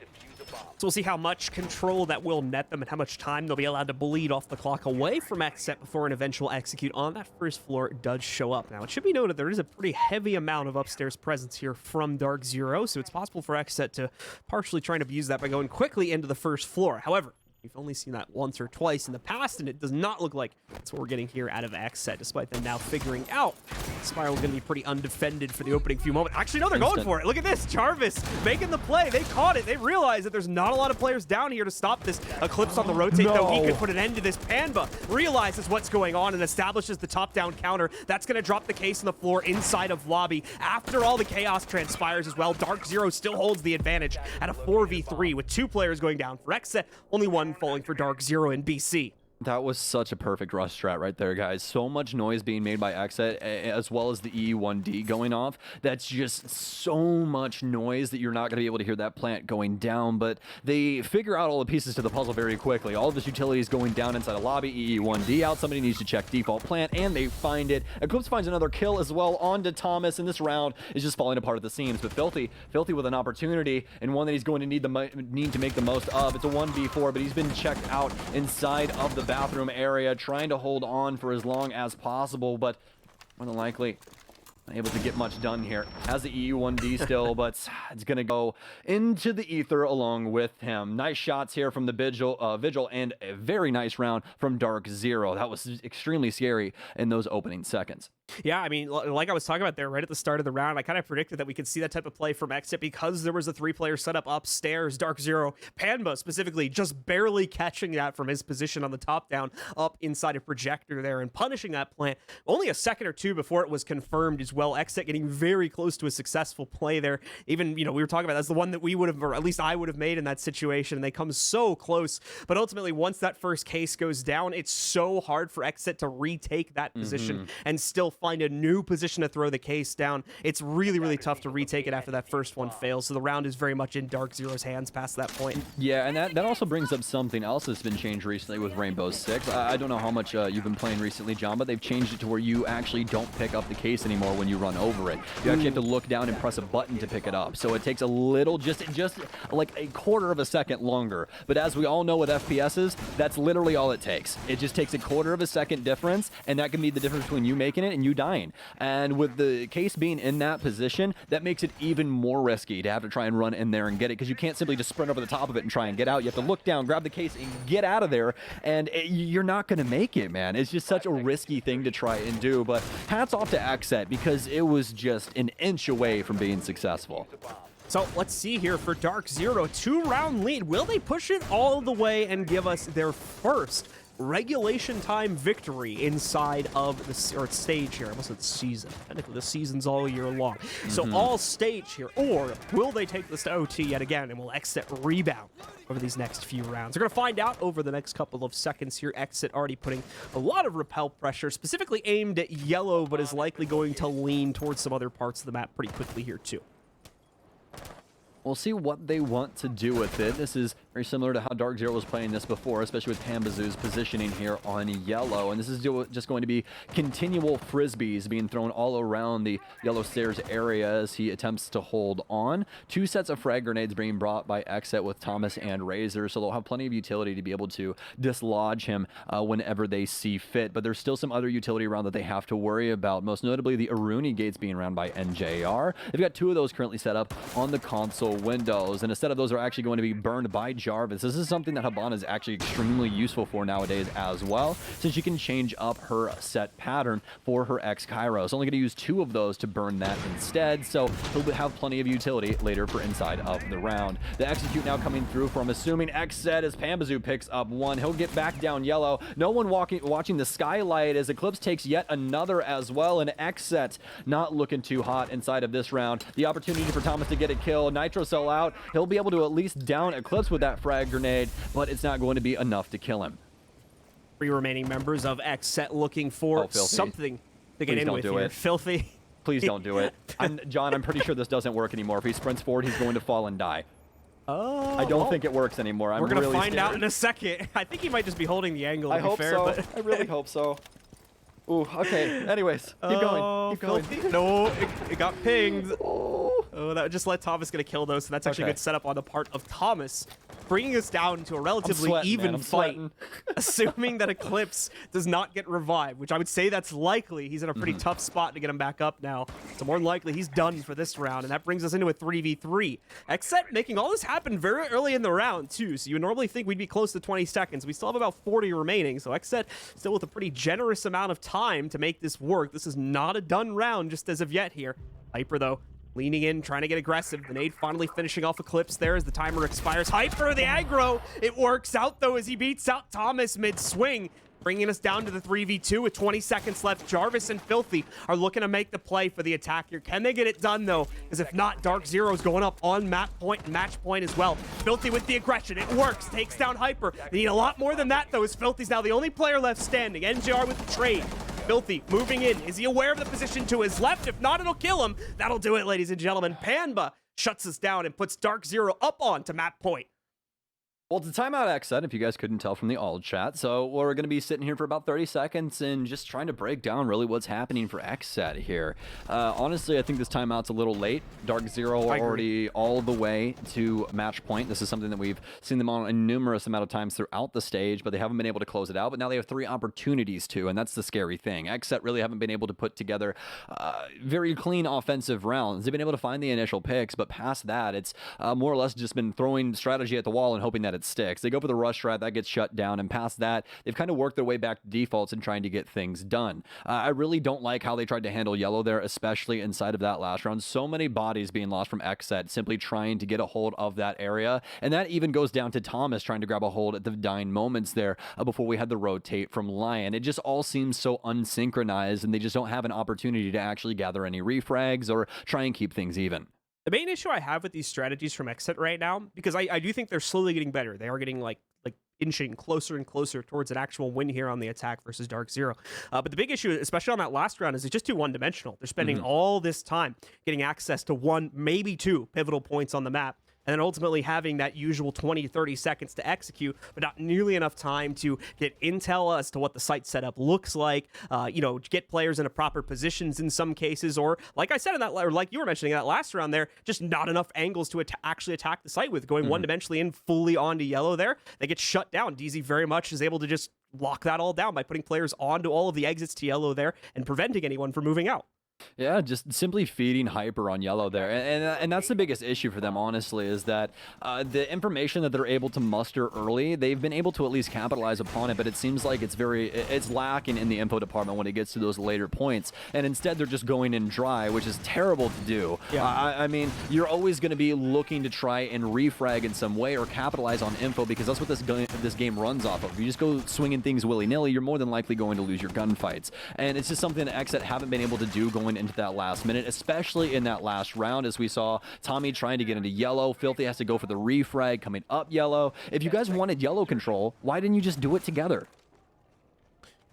So we'll see how much control that will net them and how much time they'll be allowed to bleed off the clock away from XSET before an eventual execute on that first floor does show up. Now, it should be noted there is a pretty heavy amount of upstairs presence here from DarkZero, so it's possible for XSET to partially try and abuse that by going quickly into the first floor. However, we've only seen that once or twice in the past, and it does not look like that's what we're getting here out of XSET, despite them now figuring out Spiral is going to be pretty undefended for the opening few moments. Actually, no, they're going for it. Look at this. Jarvis making the play. They caught it. They realized that there's not a lot of players down here to stop this. Eclipse on the rotate, though. He could put an end to this. Panba realizes what's going on and establishes the top-down counter. That's going to drop the case on the floor inside of Lobby. After all the chaos transpires as well, DarkZero still holds the advantage at a 4v3 with 2 players going down for XSET, only 1 falling for DarkZero in BC. That was such a perfect rush strat right there, guys. So much noise being made by XSET, as well as the EE1D going off. That's just so much noise that you're not going to be able to hear that plant going down, but they figure out all the pieces to the puzzle very quickly. All of this utilities going down inside a lobby, EE1D out, somebody needs to check default plant, and they find it. Eclipse finds another kill as well onto Thomas, and this round is just falling apart at the seams. But Filthy with an opportunity, and one that he's going to need to make the most of. It's a 1v4, but he's been checked out inside of the bathroom area, trying to hold on for as long as possible, but more than likely unable to get much done here. Has the EU1D still, but it's going to go into the ether along with him. Nice shots here from the Vigil, and a very nice round from DarkZero. That was extremely scary in those opening seconds. Yeah, I mean, like I was talking about there right at the start of the round, I kind of predicted that we could see that type of play from XSET because there was a 3-player setup upstairs. DarkZero, Panba specifically, just barely catching that from his position on the top down up inside a projector there and punishing that plant. Only a second or 2 before it was confirmed as well. XSET getting very close to a successful play there. Even, we were talking about that's the one that we would have, or at least I would have made in that situation, and they come so close. But ultimately, once that first case goes down, it's so hard for XSET to retake that position and still find a new position to throw the case down. It's really tough to retake it after that first one fails. So the round is very much in DarkZero's hands past that point. Yeah, and that also brings up something else that's been changed recently with Rainbow Six. I don't know how much you've been playing recently, John, but they've changed it to where you actually don't pick up the case anymore when you run over it. You actually have to look down and press a button to pick it up. So it takes a little, just like a quarter of a second longer. But as we all know with FPSs, that's literally all it takes. It just takes a quarter of a second difference, and that can be the difference between you making it and you dying. And with the case being in that position, that makes it even more risky to have to try and run in there and get it, because you can't simply just sprint over the top of it and try and get out. You have to look down, grab the case, and get out of there, and you're not going to make it, man. It's just such a risky thing to try and do, but hats off to XSET, because it was just an inch away from being successful. So let's see here for DarkZero, 2-round lead. Will they push it all the way and give us their first regulation time victory inside of the stage here? I almost said season. Technically, the season's all year long. So all stage here, or will they take this to OT yet again, and will XSET rebound over these next few rounds? We're going to find out over the next couple of seconds here. XSET already putting a lot of repel pressure, specifically aimed at yellow, but is likely going to lean towards some other parts of the map pretty quickly here too. We'll see what they want to do with it. This is very similar to how DarkZero was playing this before, especially with Pambazoo's positioning here on yellow. And this is just going to be continual frisbees being thrown all around the yellow stairs area as he attempts to hold on. 2 sets of frag grenades being brought by XSET with Thomas and Razor, so they'll have plenty of utility to be able to dislodge him whenever they see fit. But there's still some other utility around that they have to worry about, most notably the Aruni gates being ran by NJR. They've got 2 of those currently set up on the console windows, and a set of those are actually going to be burned by Jarvis. This is something that Habana is actually extremely useful for nowadays as well, since she can change up her set pattern for her X-Kairos. Only going to use 2 of those to burn that instead, so he'll have plenty of utility later for inside of the round. The execute now coming through from assuming XSET as Pambazoo picks up 1. He'll get back down yellow. No one watching the skylight as Eclipse takes yet another as well, and XSET not looking too hot inside of this round. The opportunity for Thomas to get a kill. Nitro Cell out. He'll be able to at least down Eclipse with that frag grenade, but it's not going to be enough to kill him. 3 remaining members of XSET looking for something to get in with here. Filthy. Please don't do it. John, I'm pretty sure this doesn't work anymore. If he sprints forward, he's going to fall and die. Oh, I don't think it works anymore. We're going to really find scared. out in a second. I think he might just be holding the angle, to I be hope fair, so. but... I really hope so. Ooh, okay. Anyways, keep going. Keep going. Filthy. No, it got pinged. Oh, that would just let Thomas get a kill, though, so that's actually a good setup on the part of Thomas, bringing us down to a relatively even fight, assuming that Eclipse does not get revived, which I would say that's likely. He's in a pretty tough spot to get him back up now, so more than likely he's done for this round, and that brings us into a 3v3. XSET making all this happen very early in the round, too, so you would normally think we'd be close to 20 seconds. We still have about 40 remaining, so XSET still with a pretty generous amount of time to make this work. This is not a done round just as of yet here. Hyper, though, leaning in, trying to get aggressive. The nade finally finishing off Eclipse there as the timer expires. Hyper, the aggro. It works out, though, as he beats out Thomas mid-swing, bringing us down to the 3v2 with 20 seconds left. Jarvis and Filthy are looking to make the play for the attack here. Can they get it done, though? Because if not, DarkZero is going up on map point and match point as well. Filthy with the aggression. It works. Takes down Hyper. They need a lot more than that, though, as Filthy's now the only player left standing. NJR with the trade. Filthy moving in. Is he aware of the position to his left? If not, it'll kill him. That'll do it, ladies and gentlemen. Panba shuts us down and puts DarkZero up on to map point. Well, it's a timeout XSET, if you guys couldn't tell from the all chat. So we're going to be sitting here for about 30 seconds and just trying to break down really what's happening for XSET here. Honestly, I think this timeout's a little late. DarkZero already all the way to match point. This is something that we've seen them on a numerous amount of times throughout the stage, but they haven't been able to close it out. But now they have 3 opportunities to, and that's the scary thing. XSET really haven't been able to put together very clean offensive rounds. They've been able to find the initial picks, but past that, it's more or less just been throwing strategy at the wall and hoping that it sticks. They go for the rush strat, that gets shut down, and past that, they've kind of worked their way back to defaults and trying to get things done. I really don't like how they tried to handle yellow there, especially inside of that last round. So many bodies being lost from XSET simply trying to get a hold of that area, and that even goes down to Thomas trying to grab a hold at the dying moments there before we had the rotate from Lion. It just all seems so unsynchronized, and they just don't have an opportunity to actually gather any refrags or try and keep things even. The main issue I have with these strategies from XSET right now, because I do think they're slowly getting better. They are getting like inching closer and closer towards an actual win here on the attack versus DarkZero. But the big issue, especially on that last round, is it's just too one-dimensional. They're spending all this time getting access to 1, maybe 2 pivotal points on the map, and then ultimately having that usual 20, 30 seconds to execute, but not nearly enough time to get intel as to what the site setup looks like, get players into proper positions in some cases, or like I said in that, or like you were mentioning in that last round there, just not enough angles to actually attack the site with, going one-dimensionally in fully onto yellow there. They get shut down. DZ very much is able to just lock that all down by putting players onto all of the exits to yellow there and preventing anyone from moving out. Yeah, just simply feeding Hyper on yellow there. And that's the biggest issue for them, honestly, is that the information that they're able to muster early, they've been able to at least capitalize upon it, but it seems like it's lacking in the info department when it gets to those later points. And instead, they're just going in dry, which is terrible to do. Yeah. I mean, you're always going to be looking to try and refrag in some way or capitalize on info, because that's what this game runs off of. You just go swinging things willy-nilly, you're more than likely going to lose your gunfights. And it's just something that XSET haven't been able to do going into that last minute, especially in that last round, as we saw Tommy trying to get into yellow. Filthy has to go for the refrag coming up yellow. If you guys wanted yellow control, why didn't you just do it together?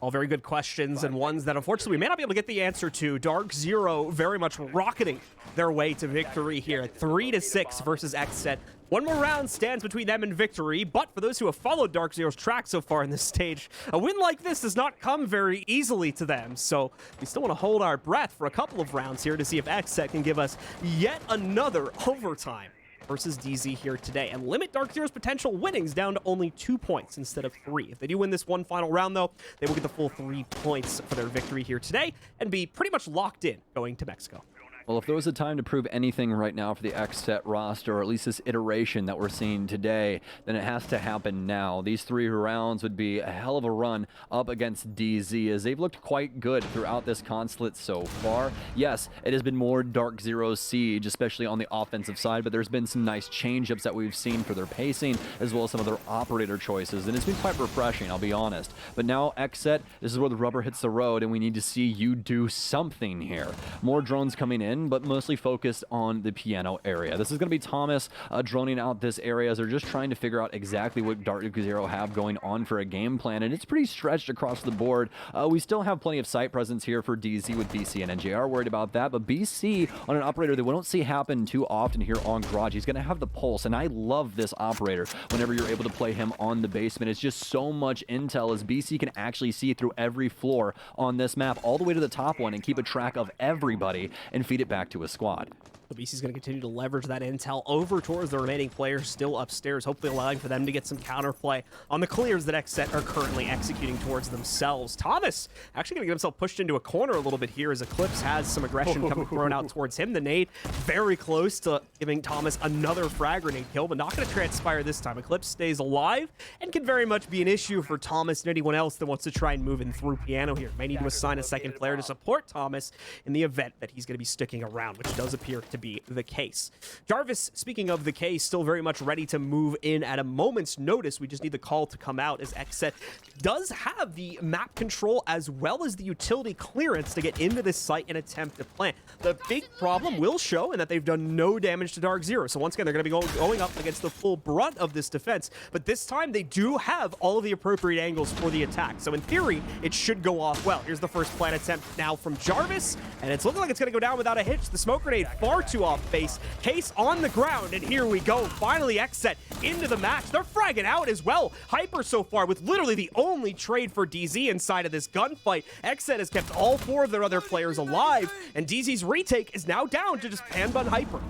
All very good questions and ones that unfortunately we may not be able to get the answer to. DarkZero very much rocketing their way to victory here. 3-6 versus XSET. One more round stands between them and victory, but for those who have followed DarkZero's track so far in this stage, a win like this does not come very easily to them. So we still want to hold our breath for a couple of rounds here to see if XSET can give us yet another overtime versus DZ here today, and limit DarkZero's potential winnings down to only 2 points instead of 3. If they do win this one final round, though, they will get the full 3 points for their victory here today and be pretty much locked in going to Mexico. Well, if there was a time to prove anything right now for the XSET roster, or at least this iteration that we're seeing today, then it has to happen now. These 3 rounds would be a hell of a run up against DZ, as they've looked quite good throughout this Consulate so far. Yes, it has been more DarkZero's siege, especially on the offensive side, but there's been some nice change-ups that we've seen for their pacing, as well as some of their operator choices, and it's been quite refreshing, I'll be honest. But now, XSET, this is where the rubber hits the road, and we need to see you do something here. More drones coming in, but mostly focused on the piano area. This is going to be Thomas droning out this area as they're just trying to figure out exactly what DarkZero have going on for a game plan, and it's pretty stretched across the board. We still have plenty of site presence here for DZ with BC and NJR, worried about that, but BC on an operator that we don't see happen too often here on Garage. He's going to have the pulse, and I love this operator whenever you're able to play him on the basement. It's just so much intel, as BC can actually see through every floor on this map all the way to the top one and keep a track of everybody and feed it back to a squad. So BC's going to continue to leverage that intel over towards the remaining players still upstairs, hopefully allowing for them to get some counterplay on the clears that XSET are currently executing towards themselves. Thomas actually going to get himself pushed into a corner a little bit here as Eclipse has some aggression coming thrown out towards him. The nade very close to giving Thomas another frag grenade kill, but not going to transpire this time. Eclipse stays alive and can very much be an issue for Thomas and anyone else that wants to try and move in through piano here. May need to assign a second player to support Thomas in the event that he's going to be sticking around, which does appear to be the case. Jarvis, speaking of the case, still very much ready to move in at a moment's notice. We just need the call to come out, as XSET does have the map control as well as the utility clearance to get into this site and attempt to plant. The big problem will show in that they've done no damage to DarkZero. So once again, they're going to be going up against the full brunt of this defense, but this time they do have all of the appropriate angles for the attack. So in theory, it should go off well. Here's the first plant attempt now from Jarvis, and it's looking like it's going to go down without a hitch. The smoke grenade far too off base. Case on the ground, and here we go. Finally, XSET into the match. They're fragging out as well. Hyper so far with literally the only trade for DZ inside of this gunfight. XSET has kept all 4 of their other players alive, and DZ's retake is now down to just Panba and Hyper.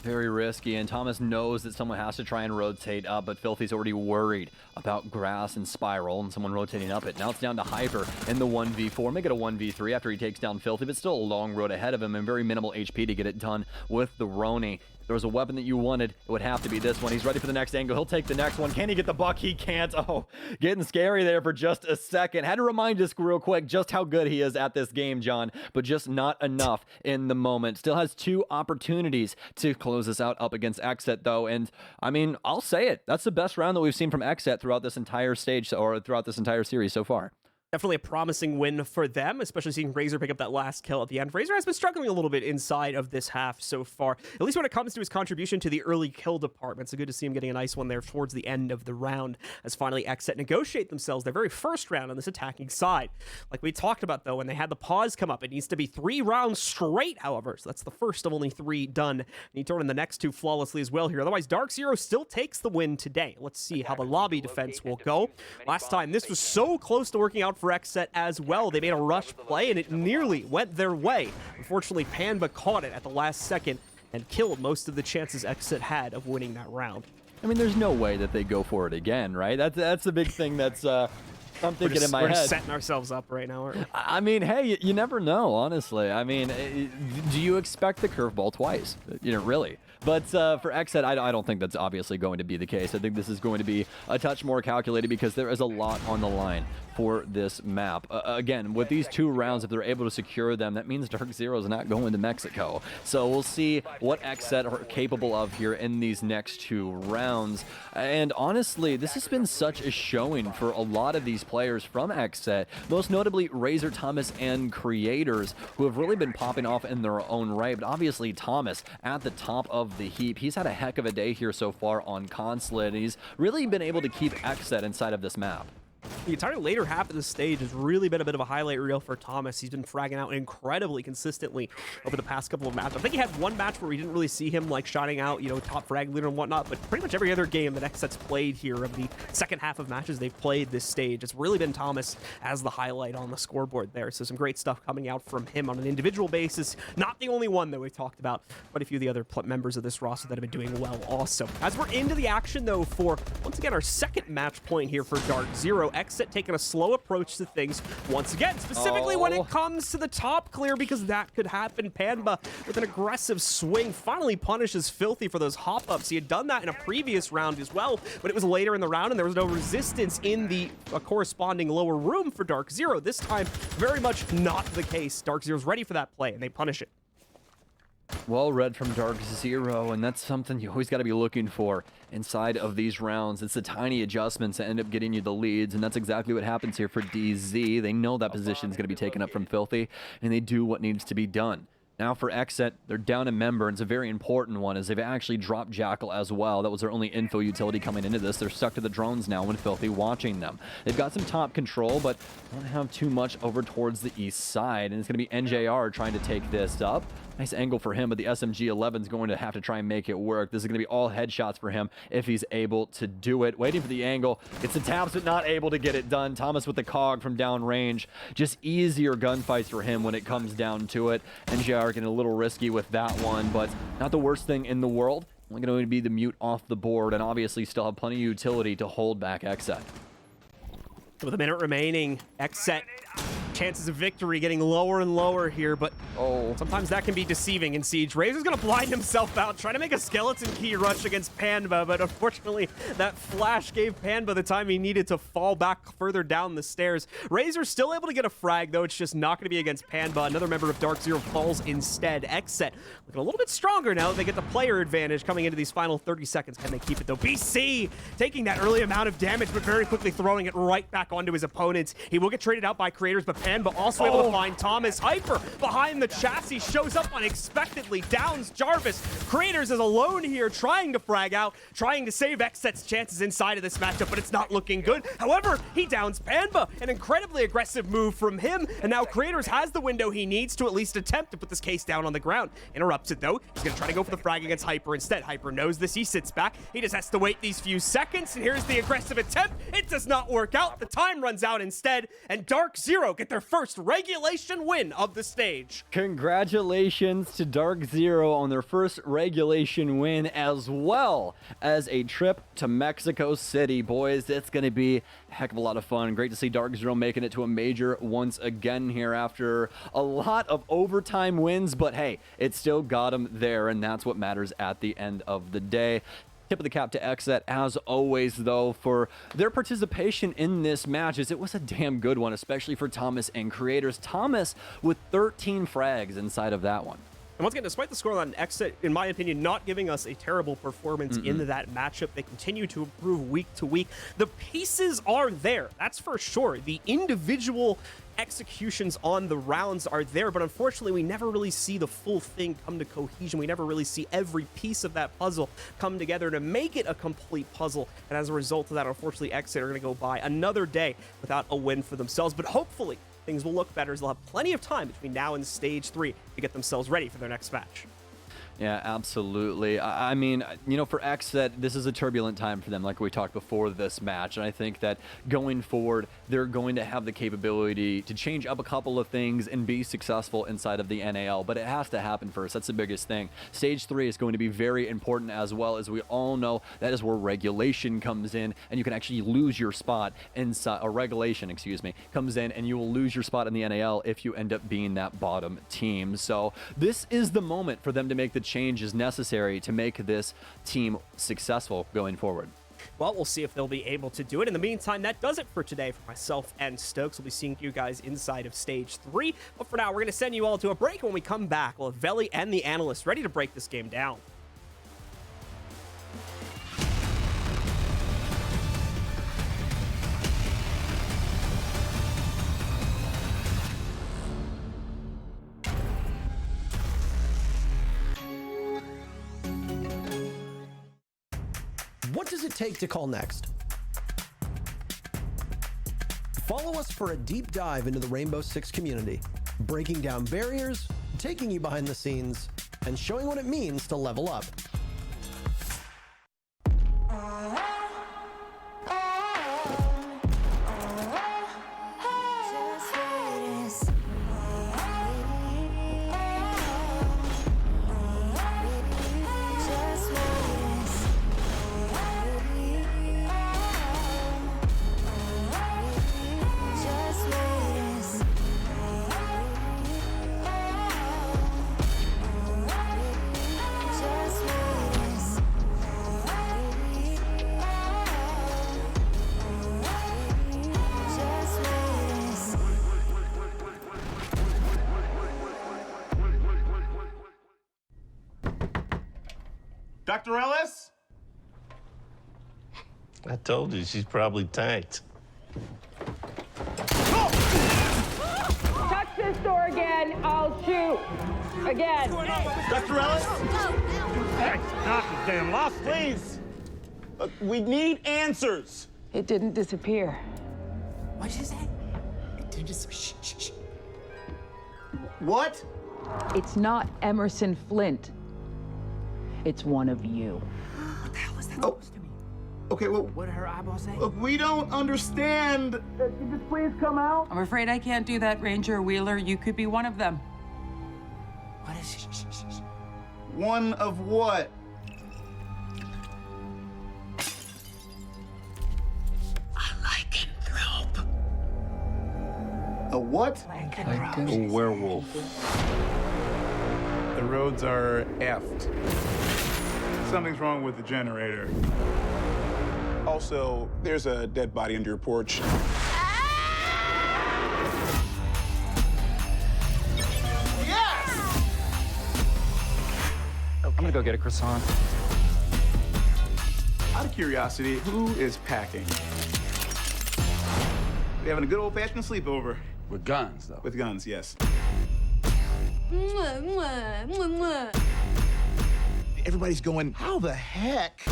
Very risky, and Thomas knows that someone has to try and rotate up, but Filthy's already worried about Grass and Spiral and someone rotating up it. Now it's down to Hyper in the 1v4. Make it a 1v3 after he takes down Filthy, but still a long road ahead of him and very minimal HP to get it done with the Roni. There was a weapon that you wanted, it would have to be this one. He's ready for the next angle. He'll take the next one. Can he get the buck? He can't. Oh, getting scary there for just a second. Had to remind us real quick just how good he is at this game, John, but just not enough in the moment. Still has 2 opportunities to close this out up against XSET, though, and I mean, I'll say it. That's the best round that we've seen from XSET throughout this entire stage, or throughout this entire series so far. Definitely a promising win for them, especially seeing Razor pick up that last kill at the end. Razor has been struggling a little bit inside of this half so far, at least when it comes to his contribution to the early kill department. So good to see him getting a nice one there towards the end of the round, as finally XSET negotiate themselves their very first round on this attacking side. Like we talked about, though, when they had the pause come up, it needs to be 3 rounds straight, however. So that's the first of only 3 done. Need to run the next 2 flawlessly as well here. Otherwise, DarkZero still takes the win today. Let's see how the lobby defense will go. Last time, this was so close to working out for XSET as well. They made a rush play, and it nearly went their way. Unfortunately, Panba caught it at the last second and killed most of the chances XSET had of winning that round. I mean, there's no way that they go for it again, right? That's the big thing that's I'm thinking in my head. We're setting ourselves up right now, aren't we? I mean, hey, you never know, honestly. I mean, do you expect the curveball twice? You know, really? But for XSET, I don't think that's obviously going to be the case. I think this is going to be a touch more calculated because there is a lot on the line for this map. Again, with these 2 rounds, if they're able to secure them, that means DarkZero is not going to Mexico. So we'll see what XSET are capable of here in these next 2 rounds. And honestly, this has been such a showing for a lot of these players from XSET, most notably Razor, Thomas, and Creators, who have really been popping off in their own right. But obviously, Thomas at the top of the heap. He's had a heck of a day here so far on Consulate, and he's really been able to keep XSET inside of this map. The entire later half of the stage has really been a bit of a highlight reel for Thomas. He's been fragging out incredibly consistently over the past couple of matches. I think he had one match where we didn't really see him like shining out, you know, top frag leader and whatnot, but pretty much every other game that XSET's played here of the second half of matches they've played this stage, it's really been Thomas as the highlight on the scoreboard there. So some great stuff coming out from him on an individual basis. Not the only one that we've talked about, but a few of the other members of this roster that have been doing well also. As we're into the action though for, once again, our second match point here for DarkZero, XSET taking a slow approach to things once again, specifically when it comes to the top clear, because that could happen. Panba with an aggressive swing finally punishes Filthy for those hop-ups. He had done that in a previous round as well, but it was later in the round and there was no resistance in the corresponding lower room for DarkZero. This time, very much not the case. DarkZero's ready for that play and they punish it. Well read from DarkZero, and that's something you always got to be looking for inside of these rounds. It's the tiny adjustments that end up getting you the leads, and that's exactly what happens here for DZ. They know that position is going to be taken up from Filthy, and they do what needs to be done. Now for XSET, they're down a member, and it's a very important one, as they've actually dropped Jackal as well. That was their only info utility coming into this. They're stuck to the drones now when Filthy watching them. They've got some top control, but don't have too much over towards the east side, and it's going to be NJR trying to take this up. Nice angle for him, but the SMG-11 is going to have to try and make it work. This is going to be all headshots for him if he's able to do it. Waiting for the angle. Gets the taps, but not able to get it done. Thomas with the cog from downrange. Just easier gunfights for him when it comes down to it. NJR getting a little risky with that one, but not the worst thing in the world. Only going to be the mute off the board, and obviously still have plenty of utility to hold back XSET. With a minute remaining, XSET chances of victory getting lower and lower here, but sometimes that can be deceiving in Siege. Razor's gonna blind himself out, trying to make a skeleton key rush against Panba, but unfortunately that flash gave Panba the time he needed to fall back further down the stairs. Razor's still able to get a frag, though it's just not gonna be against Panba. Another member of DarkZero falls instead. XSET looking a little bit stronger now. They get the player advantage coming into these final 30 seconds. Can they keep it though? BC taking that early amount of damage, but very quickly throwing it right back onto his opponents. He will get traded out by Creators, but Panba also able to find Thomas. Hyper behind the chassis shows up unexpectedly, downs Jarvis. Creators is alone here, trying to frag out, trying to save XSET's chances inside of this matchup, but it's not looking good. However, he downs Panba, an incredibly aggressive move from him, and now Creators has the window he needs to at least attempt to put this case down on the ground. Interrupts it though. He's gonna try to go for the frag against Hyper instead. Hyper knows this, he sits back. He just has to wait these few seconds, and here's the aggressive attempt. It does not work out. The time runs out instead, and DarkZero get their first regulation win of the stage. Congratulations to DarkZero on their first regulation win, as well as a trip to Mexico City. Boys, it's going to be a heck of a lot of fun. Great to see DarkZero making it to a major once again here after a lot of overtime wins, but hey, it still got them there, and that's what matters at the end of the day. Tip of the cap to XSET, as always, though, for their participation in this match, as it was a damn good one, especially for Thomas and Creators. Thomas with 13 frags inside of that one. And once again, despite the scoreline, XSET, in my opinion, not giving us a terrible performance into that matchup. They continue to improve week to week. The pieces are there, that's for sure. The individual executions on the rounds are there, but unfortunately we never really see the full thing come to cohesion. We never really see every piece of that puzzle come together to make it a complete puzzle, and as a result of that, unfortunately XSET are going to go by another day without a win for themselves. But hopefully things will look better, as they'll have plenty of time between now and stage 3 to get themselves ready for their next match. Yeah, absolutely. I mean, you know, for XSET, this is a turbulent time for them, like we talked before this match. And I think that going forward, they're going to have the capability to change up a couple of things and be successful inside of the NAL. But it has to happen first. That's the biggest thing. Stage 3 is going to be very important, as well, as we all know. That is where regulation comes in, and you can actually lose your spot inside, or regulation, excuse me, comes in, and you will lose your spot in the NAL if you end up being that bottom team. So this is the moment for them to make the changes necessary to make this team successful going forward. Well, we'll see if they'll be able to do it. In the meantime, that does it for today for myself and Stokes. We'll be seeing you guys inside of stage 3. But for now, we're going to send you all to a break. When we come back, we'll have Veli and the analysts ready to break this game down. What does it take to call next? Follow us for a deep dive into the Rainbow Six community, breaking down barriers, taking you behind the scenes, and showing what it means to level up. Dr. Ellis? I told you, she's probably tanked. Touch this door again, I'll shoot. Again. Dr. Ellis? Hey, knock it damn lost, please. We need answers. It didn't disappear. What did you say? It didn't just... Shh, shh, shh. What? It's not Emerson Flint. It's one of you. What the hell is that supposed to mean? Okay, well, What did her eyeball say? look, we don't understand. Could you just please come out? I'm afraid I can't do that, Ranger Wheeler. You could be one of them. What is... Shh, shh, shh, shh. One of what? A lycanthrope. A what? A werewolf. The roads are effed. Something's wrong with the generator. Also, there's a dead body under your porch. I'm gonna go get a croissant. Out of curiosity, who is packing? We having a good old-fashioned sleepover. With guns, though. With guns, yes. Everybody's going, how the heck?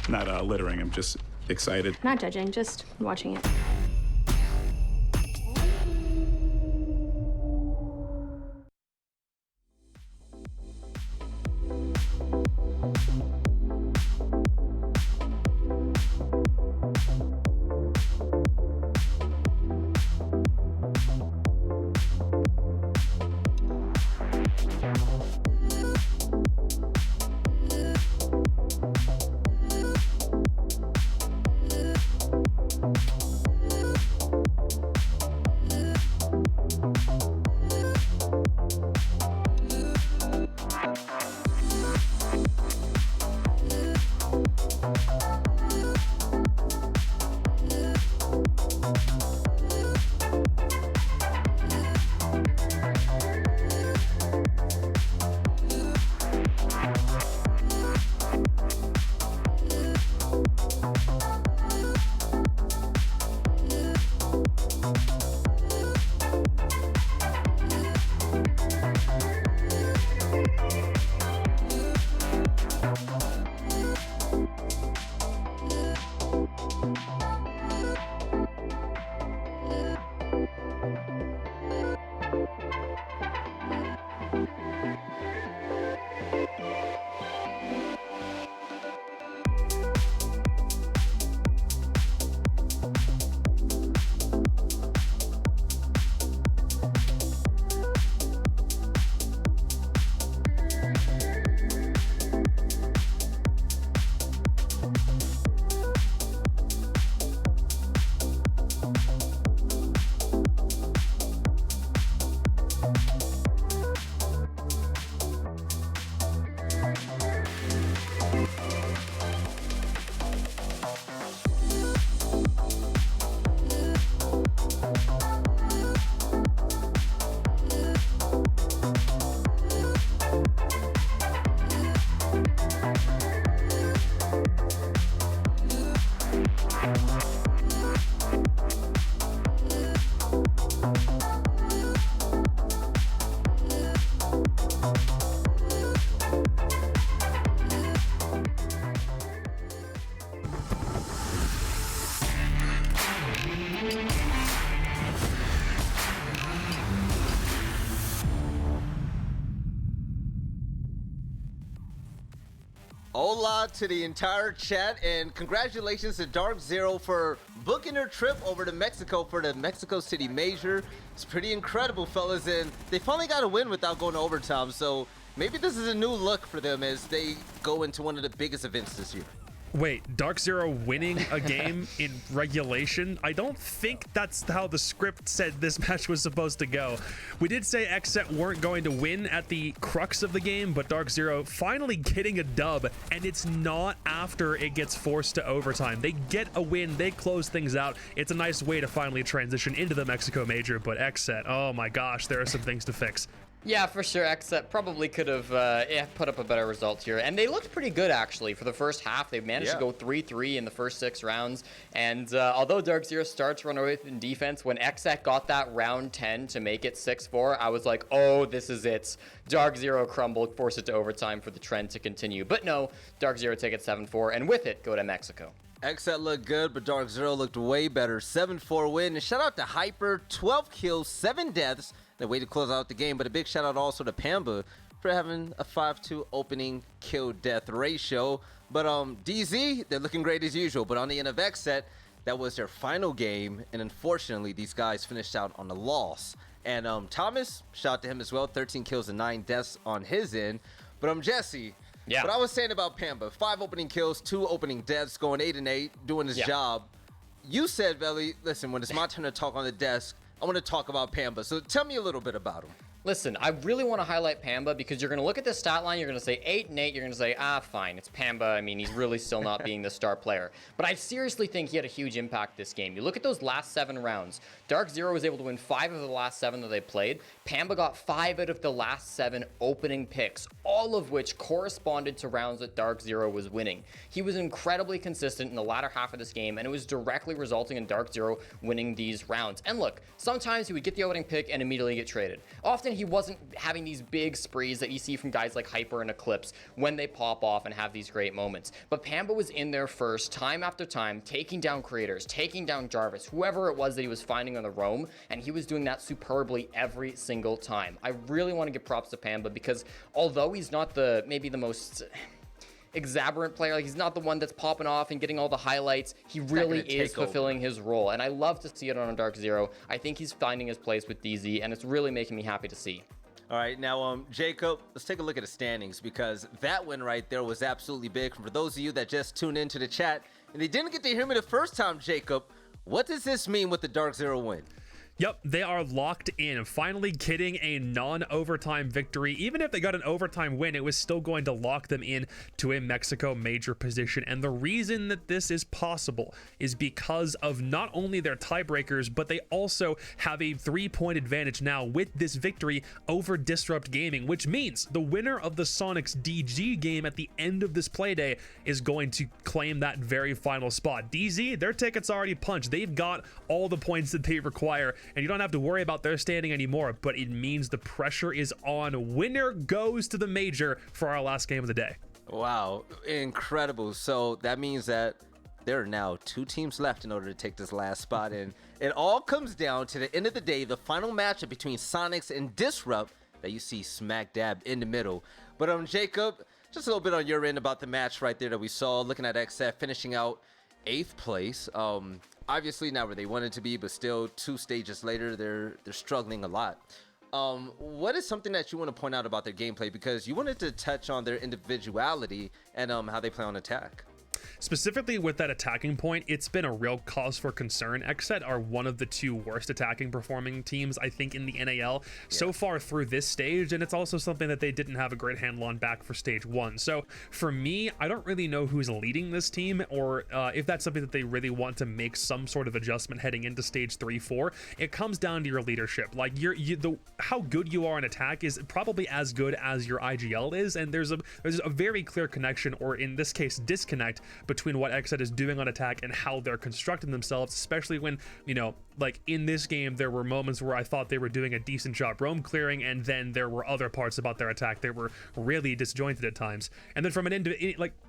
Not littering, I'm just excited. Not judging, just watching it. Hola to the entire chat, and congratulations to DarkZero for booking their trip over to Mexico for the Mexico City Major. It's pretty incredible, fellas, and they finally got a win without going to overtime, so maybe this is a new look for them as they go into one of the biggest events this year. Wait, DarkZero winning a game in regulation? I don't think that's how the script said this match was supposed to go. We did say XSET weren't going to win at the crux of the game, but DarkZero finally getting a dub, and it's not after it gets forced to overtime. They get a win, they close things out. It's a nice way to finally transition into the Mexico Major, but XSET, oh my gosh, there are some things to fix. Yeah, for sure. XSET probably could have put up a better result here. And they looked pretty good, actually, for the first half. They managed to go 3-3 in the first 6 rounds. And although DarkZero starts to run away in defense, when XSET got that round 10 to make it 6-4, I was like, oh, this is it. DarkZero crumbled, force it to overtime for the trend to continue. But no, DarkZero take it 7-4, and with it, go to Mexico. XSET looked good, but DarkZero looked way better. 7-4 win. And shout out to Hyper, 12 kills, 7 deaths. The way to close out the game, but a big shout out also to Pamba for having a 5-2 opening kill death ratio. But DZ, they're looking great as usual, but on the end of XSET, that was their final game, and unfortunately these guys finished out on a loss. And Thomas, shout out to him as well, 13 kills and 9 deaths on his end. But Jesse, what I was saying about Pamba, 5 opening kills, 2 opening deaths, going 8-8, doing his job. You said, Belly, listen, when it's my turn to talk on the desk, I want to talk about Pamba, so tell me a little bit about him. Listen, I really want to highlight Pamba because you're going to look at the stat line, you're going to say 8-8, you're going to say, fine, it's Pamba. I mean, he's really still not being the star player. But I seriously think he had a huge impact this game. You look at those last 7 rounds. DarkZero was able to win 5 of the last 7 that they played. Pamba got 5 out of the last 7 opening picks, all of which corresponded to rounds that DarkZero was winning. He was incredibly consistent in the latter half of this game, and it was directly resulting in DarkZero winning these rounds. And look, sometimes he would get the opening pick and immediately get traded. Often he wasn't having these big sprees that you see from guys like Hyper and Eclipse when they pop off and have these great moments. But Pamba was in there first, time after time, taking down creators, taking down Jarvis, whoever it was that he was finding on the roam, and he was doing that superbly every single time. I really want to give props to Pamba because although he's not maybe the most exuberant player, like he's not the one that's popping off and getting all the highlights, he really is fulfilling his role, and I love to see it on a DarkZero. I think he's finding his place with DZ, and it's really making me happy to see. All right, now, Jacob, let's take a look at the standings because that win right there was absolutely big. For those of you that just tuned into the chat and they didn't get to hear me the first time, Jacob, what does this mean with the DarkZero win? Yep, they are locked in, finally getting a non-overtime victory. Even if they got an overtime win, it was still going to lock them in to a Mexico Major position. And the reason that this is possible is because of not only their tiebreakers, but they also have a 3-point advantage now with this victory over Disrupt Gaming, which means the winner of the Sonics DG game at the end of this Playday is going to claim that very final spot. DZ, their ticket's already punched. They've got all the points that they require, and you don't have to worry about their standing anymore, but it means the pressure is on. Winner goes to the Major for our last game of the day. Wow, incredible. So that means that there are now 2 teams left in order to take this last spot, and it all comes down to the end of the day, the final matchup between Sonics and Disrupt that you see smack dab in the middle. But Jacob, just a little bit on your end about the match right there that we saw, looking at XSET finishing out 8th place. Obviously not where they wanted to be, but still 2 stages later, they're struggling a lot. What is something that you want to point out about their gameplay? Because you wanted to touch on their individuality and how they play on attack. Specifically with that attacking point, it's been a real cause for concern. XSET are one of the 2 worst attacking performing teams, I think, in the NAL so far through this stage, and it's also something that they didn't have a great handle on back for stage 1. So for me, I don't really know who's leading this team, or if that's something that they really want to make some sort of adjustment heading into stage 3-4. It comes down to your leadership. Like how good you are in attack is probably as good as your IGL is, and there's a very clear connection, or in this case, disconnect between what XSET is doing on attack and how they're constructing themselves, especially when, like in this game, there were moments where I thought they were doing a decent job roam clearing, and then there were other parts about their attack that were really disjointed at times. And then from an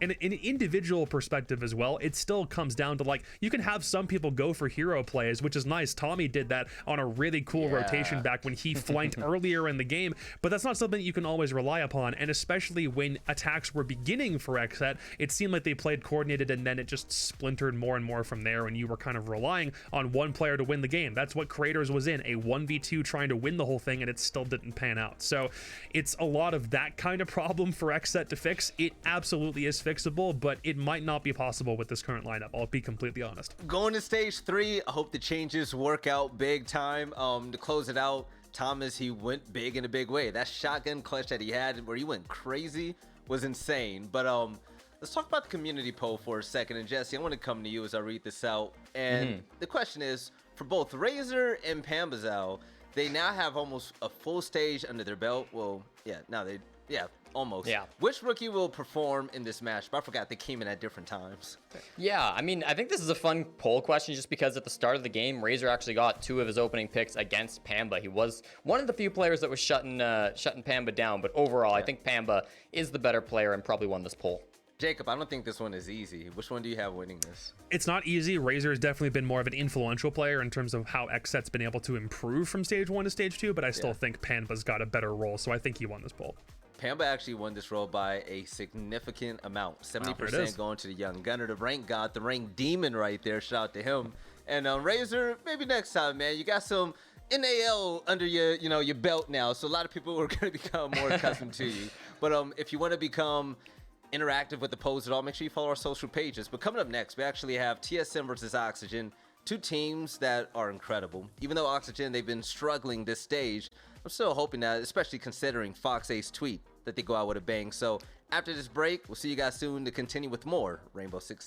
individual perspective as well, it still comes down to, like, you can have some people go for hero plays, which is nice. Tommy did that on a really cool rotation back when he flanked earlier in the game, but that's not something you can always rely upon. And especially when attacks were beginning for XSET, it seemed like they played coordinated, and then it just splintered more and more from there, and you were kind of relying on one player to win the game. That's what Creators was in, a 1v2 trying to win the whole thing, and it still didn't pan out. So it's a lot of that kind of problem for XSET to fix. It absolutely is fixable, but it might not be possible with this current lineup. I'll be completely honest. Going to stage 3, I hope the changes work out big time. To close it out, Thomas, he went big in a big way. That shotgun clutch that he had where he went crazy was insane. But let's talk about the community poll for a second. And Jesse, I want to come to you as I read this out. And the question is, for both Razor and Pambazal, they now have almost a full stage under their belt. Well, almost. Yeah. Which rookie will perform in this match? But I forgot they came in at different times. Yeah, I mean, I think this is a fun poll question just because at the start of the game, Razor actually got 2 of his opening picks against Pamba. He was one of the few players that was shutting Pamba down, but overall, I think Pamba is the better player and probably won this poll. Jacob, I don't think this one is easy. Which one do you have winning this? It's not easy. Razor has definitely been more of an influential player in terms of how XSET's been able to improve from stage 1 to stage 2, but I still think Pamba's got a better role, so I think he won this poll. Pamba actually won this role by a significant amount. 70% going to the young gunner, the rank god, the rank demon right there. Shout out to him. And Razor, maybe next time, man. You got some NAL under your belt now, so a lot of people are going to become more accustomed to you. But if you want to become interactive with the polls at all, make sure you follow our social pages. But coming up next, we actually have TSM versus Oxygen, 2 teams that are incredible. Even though Oxygen, they've been struggling this stage, I'm still hoping that, especially considering Fox Ace tweet, that they go out with a bang. So after this break, we'll see you guys soon to continue with more Rainbow Six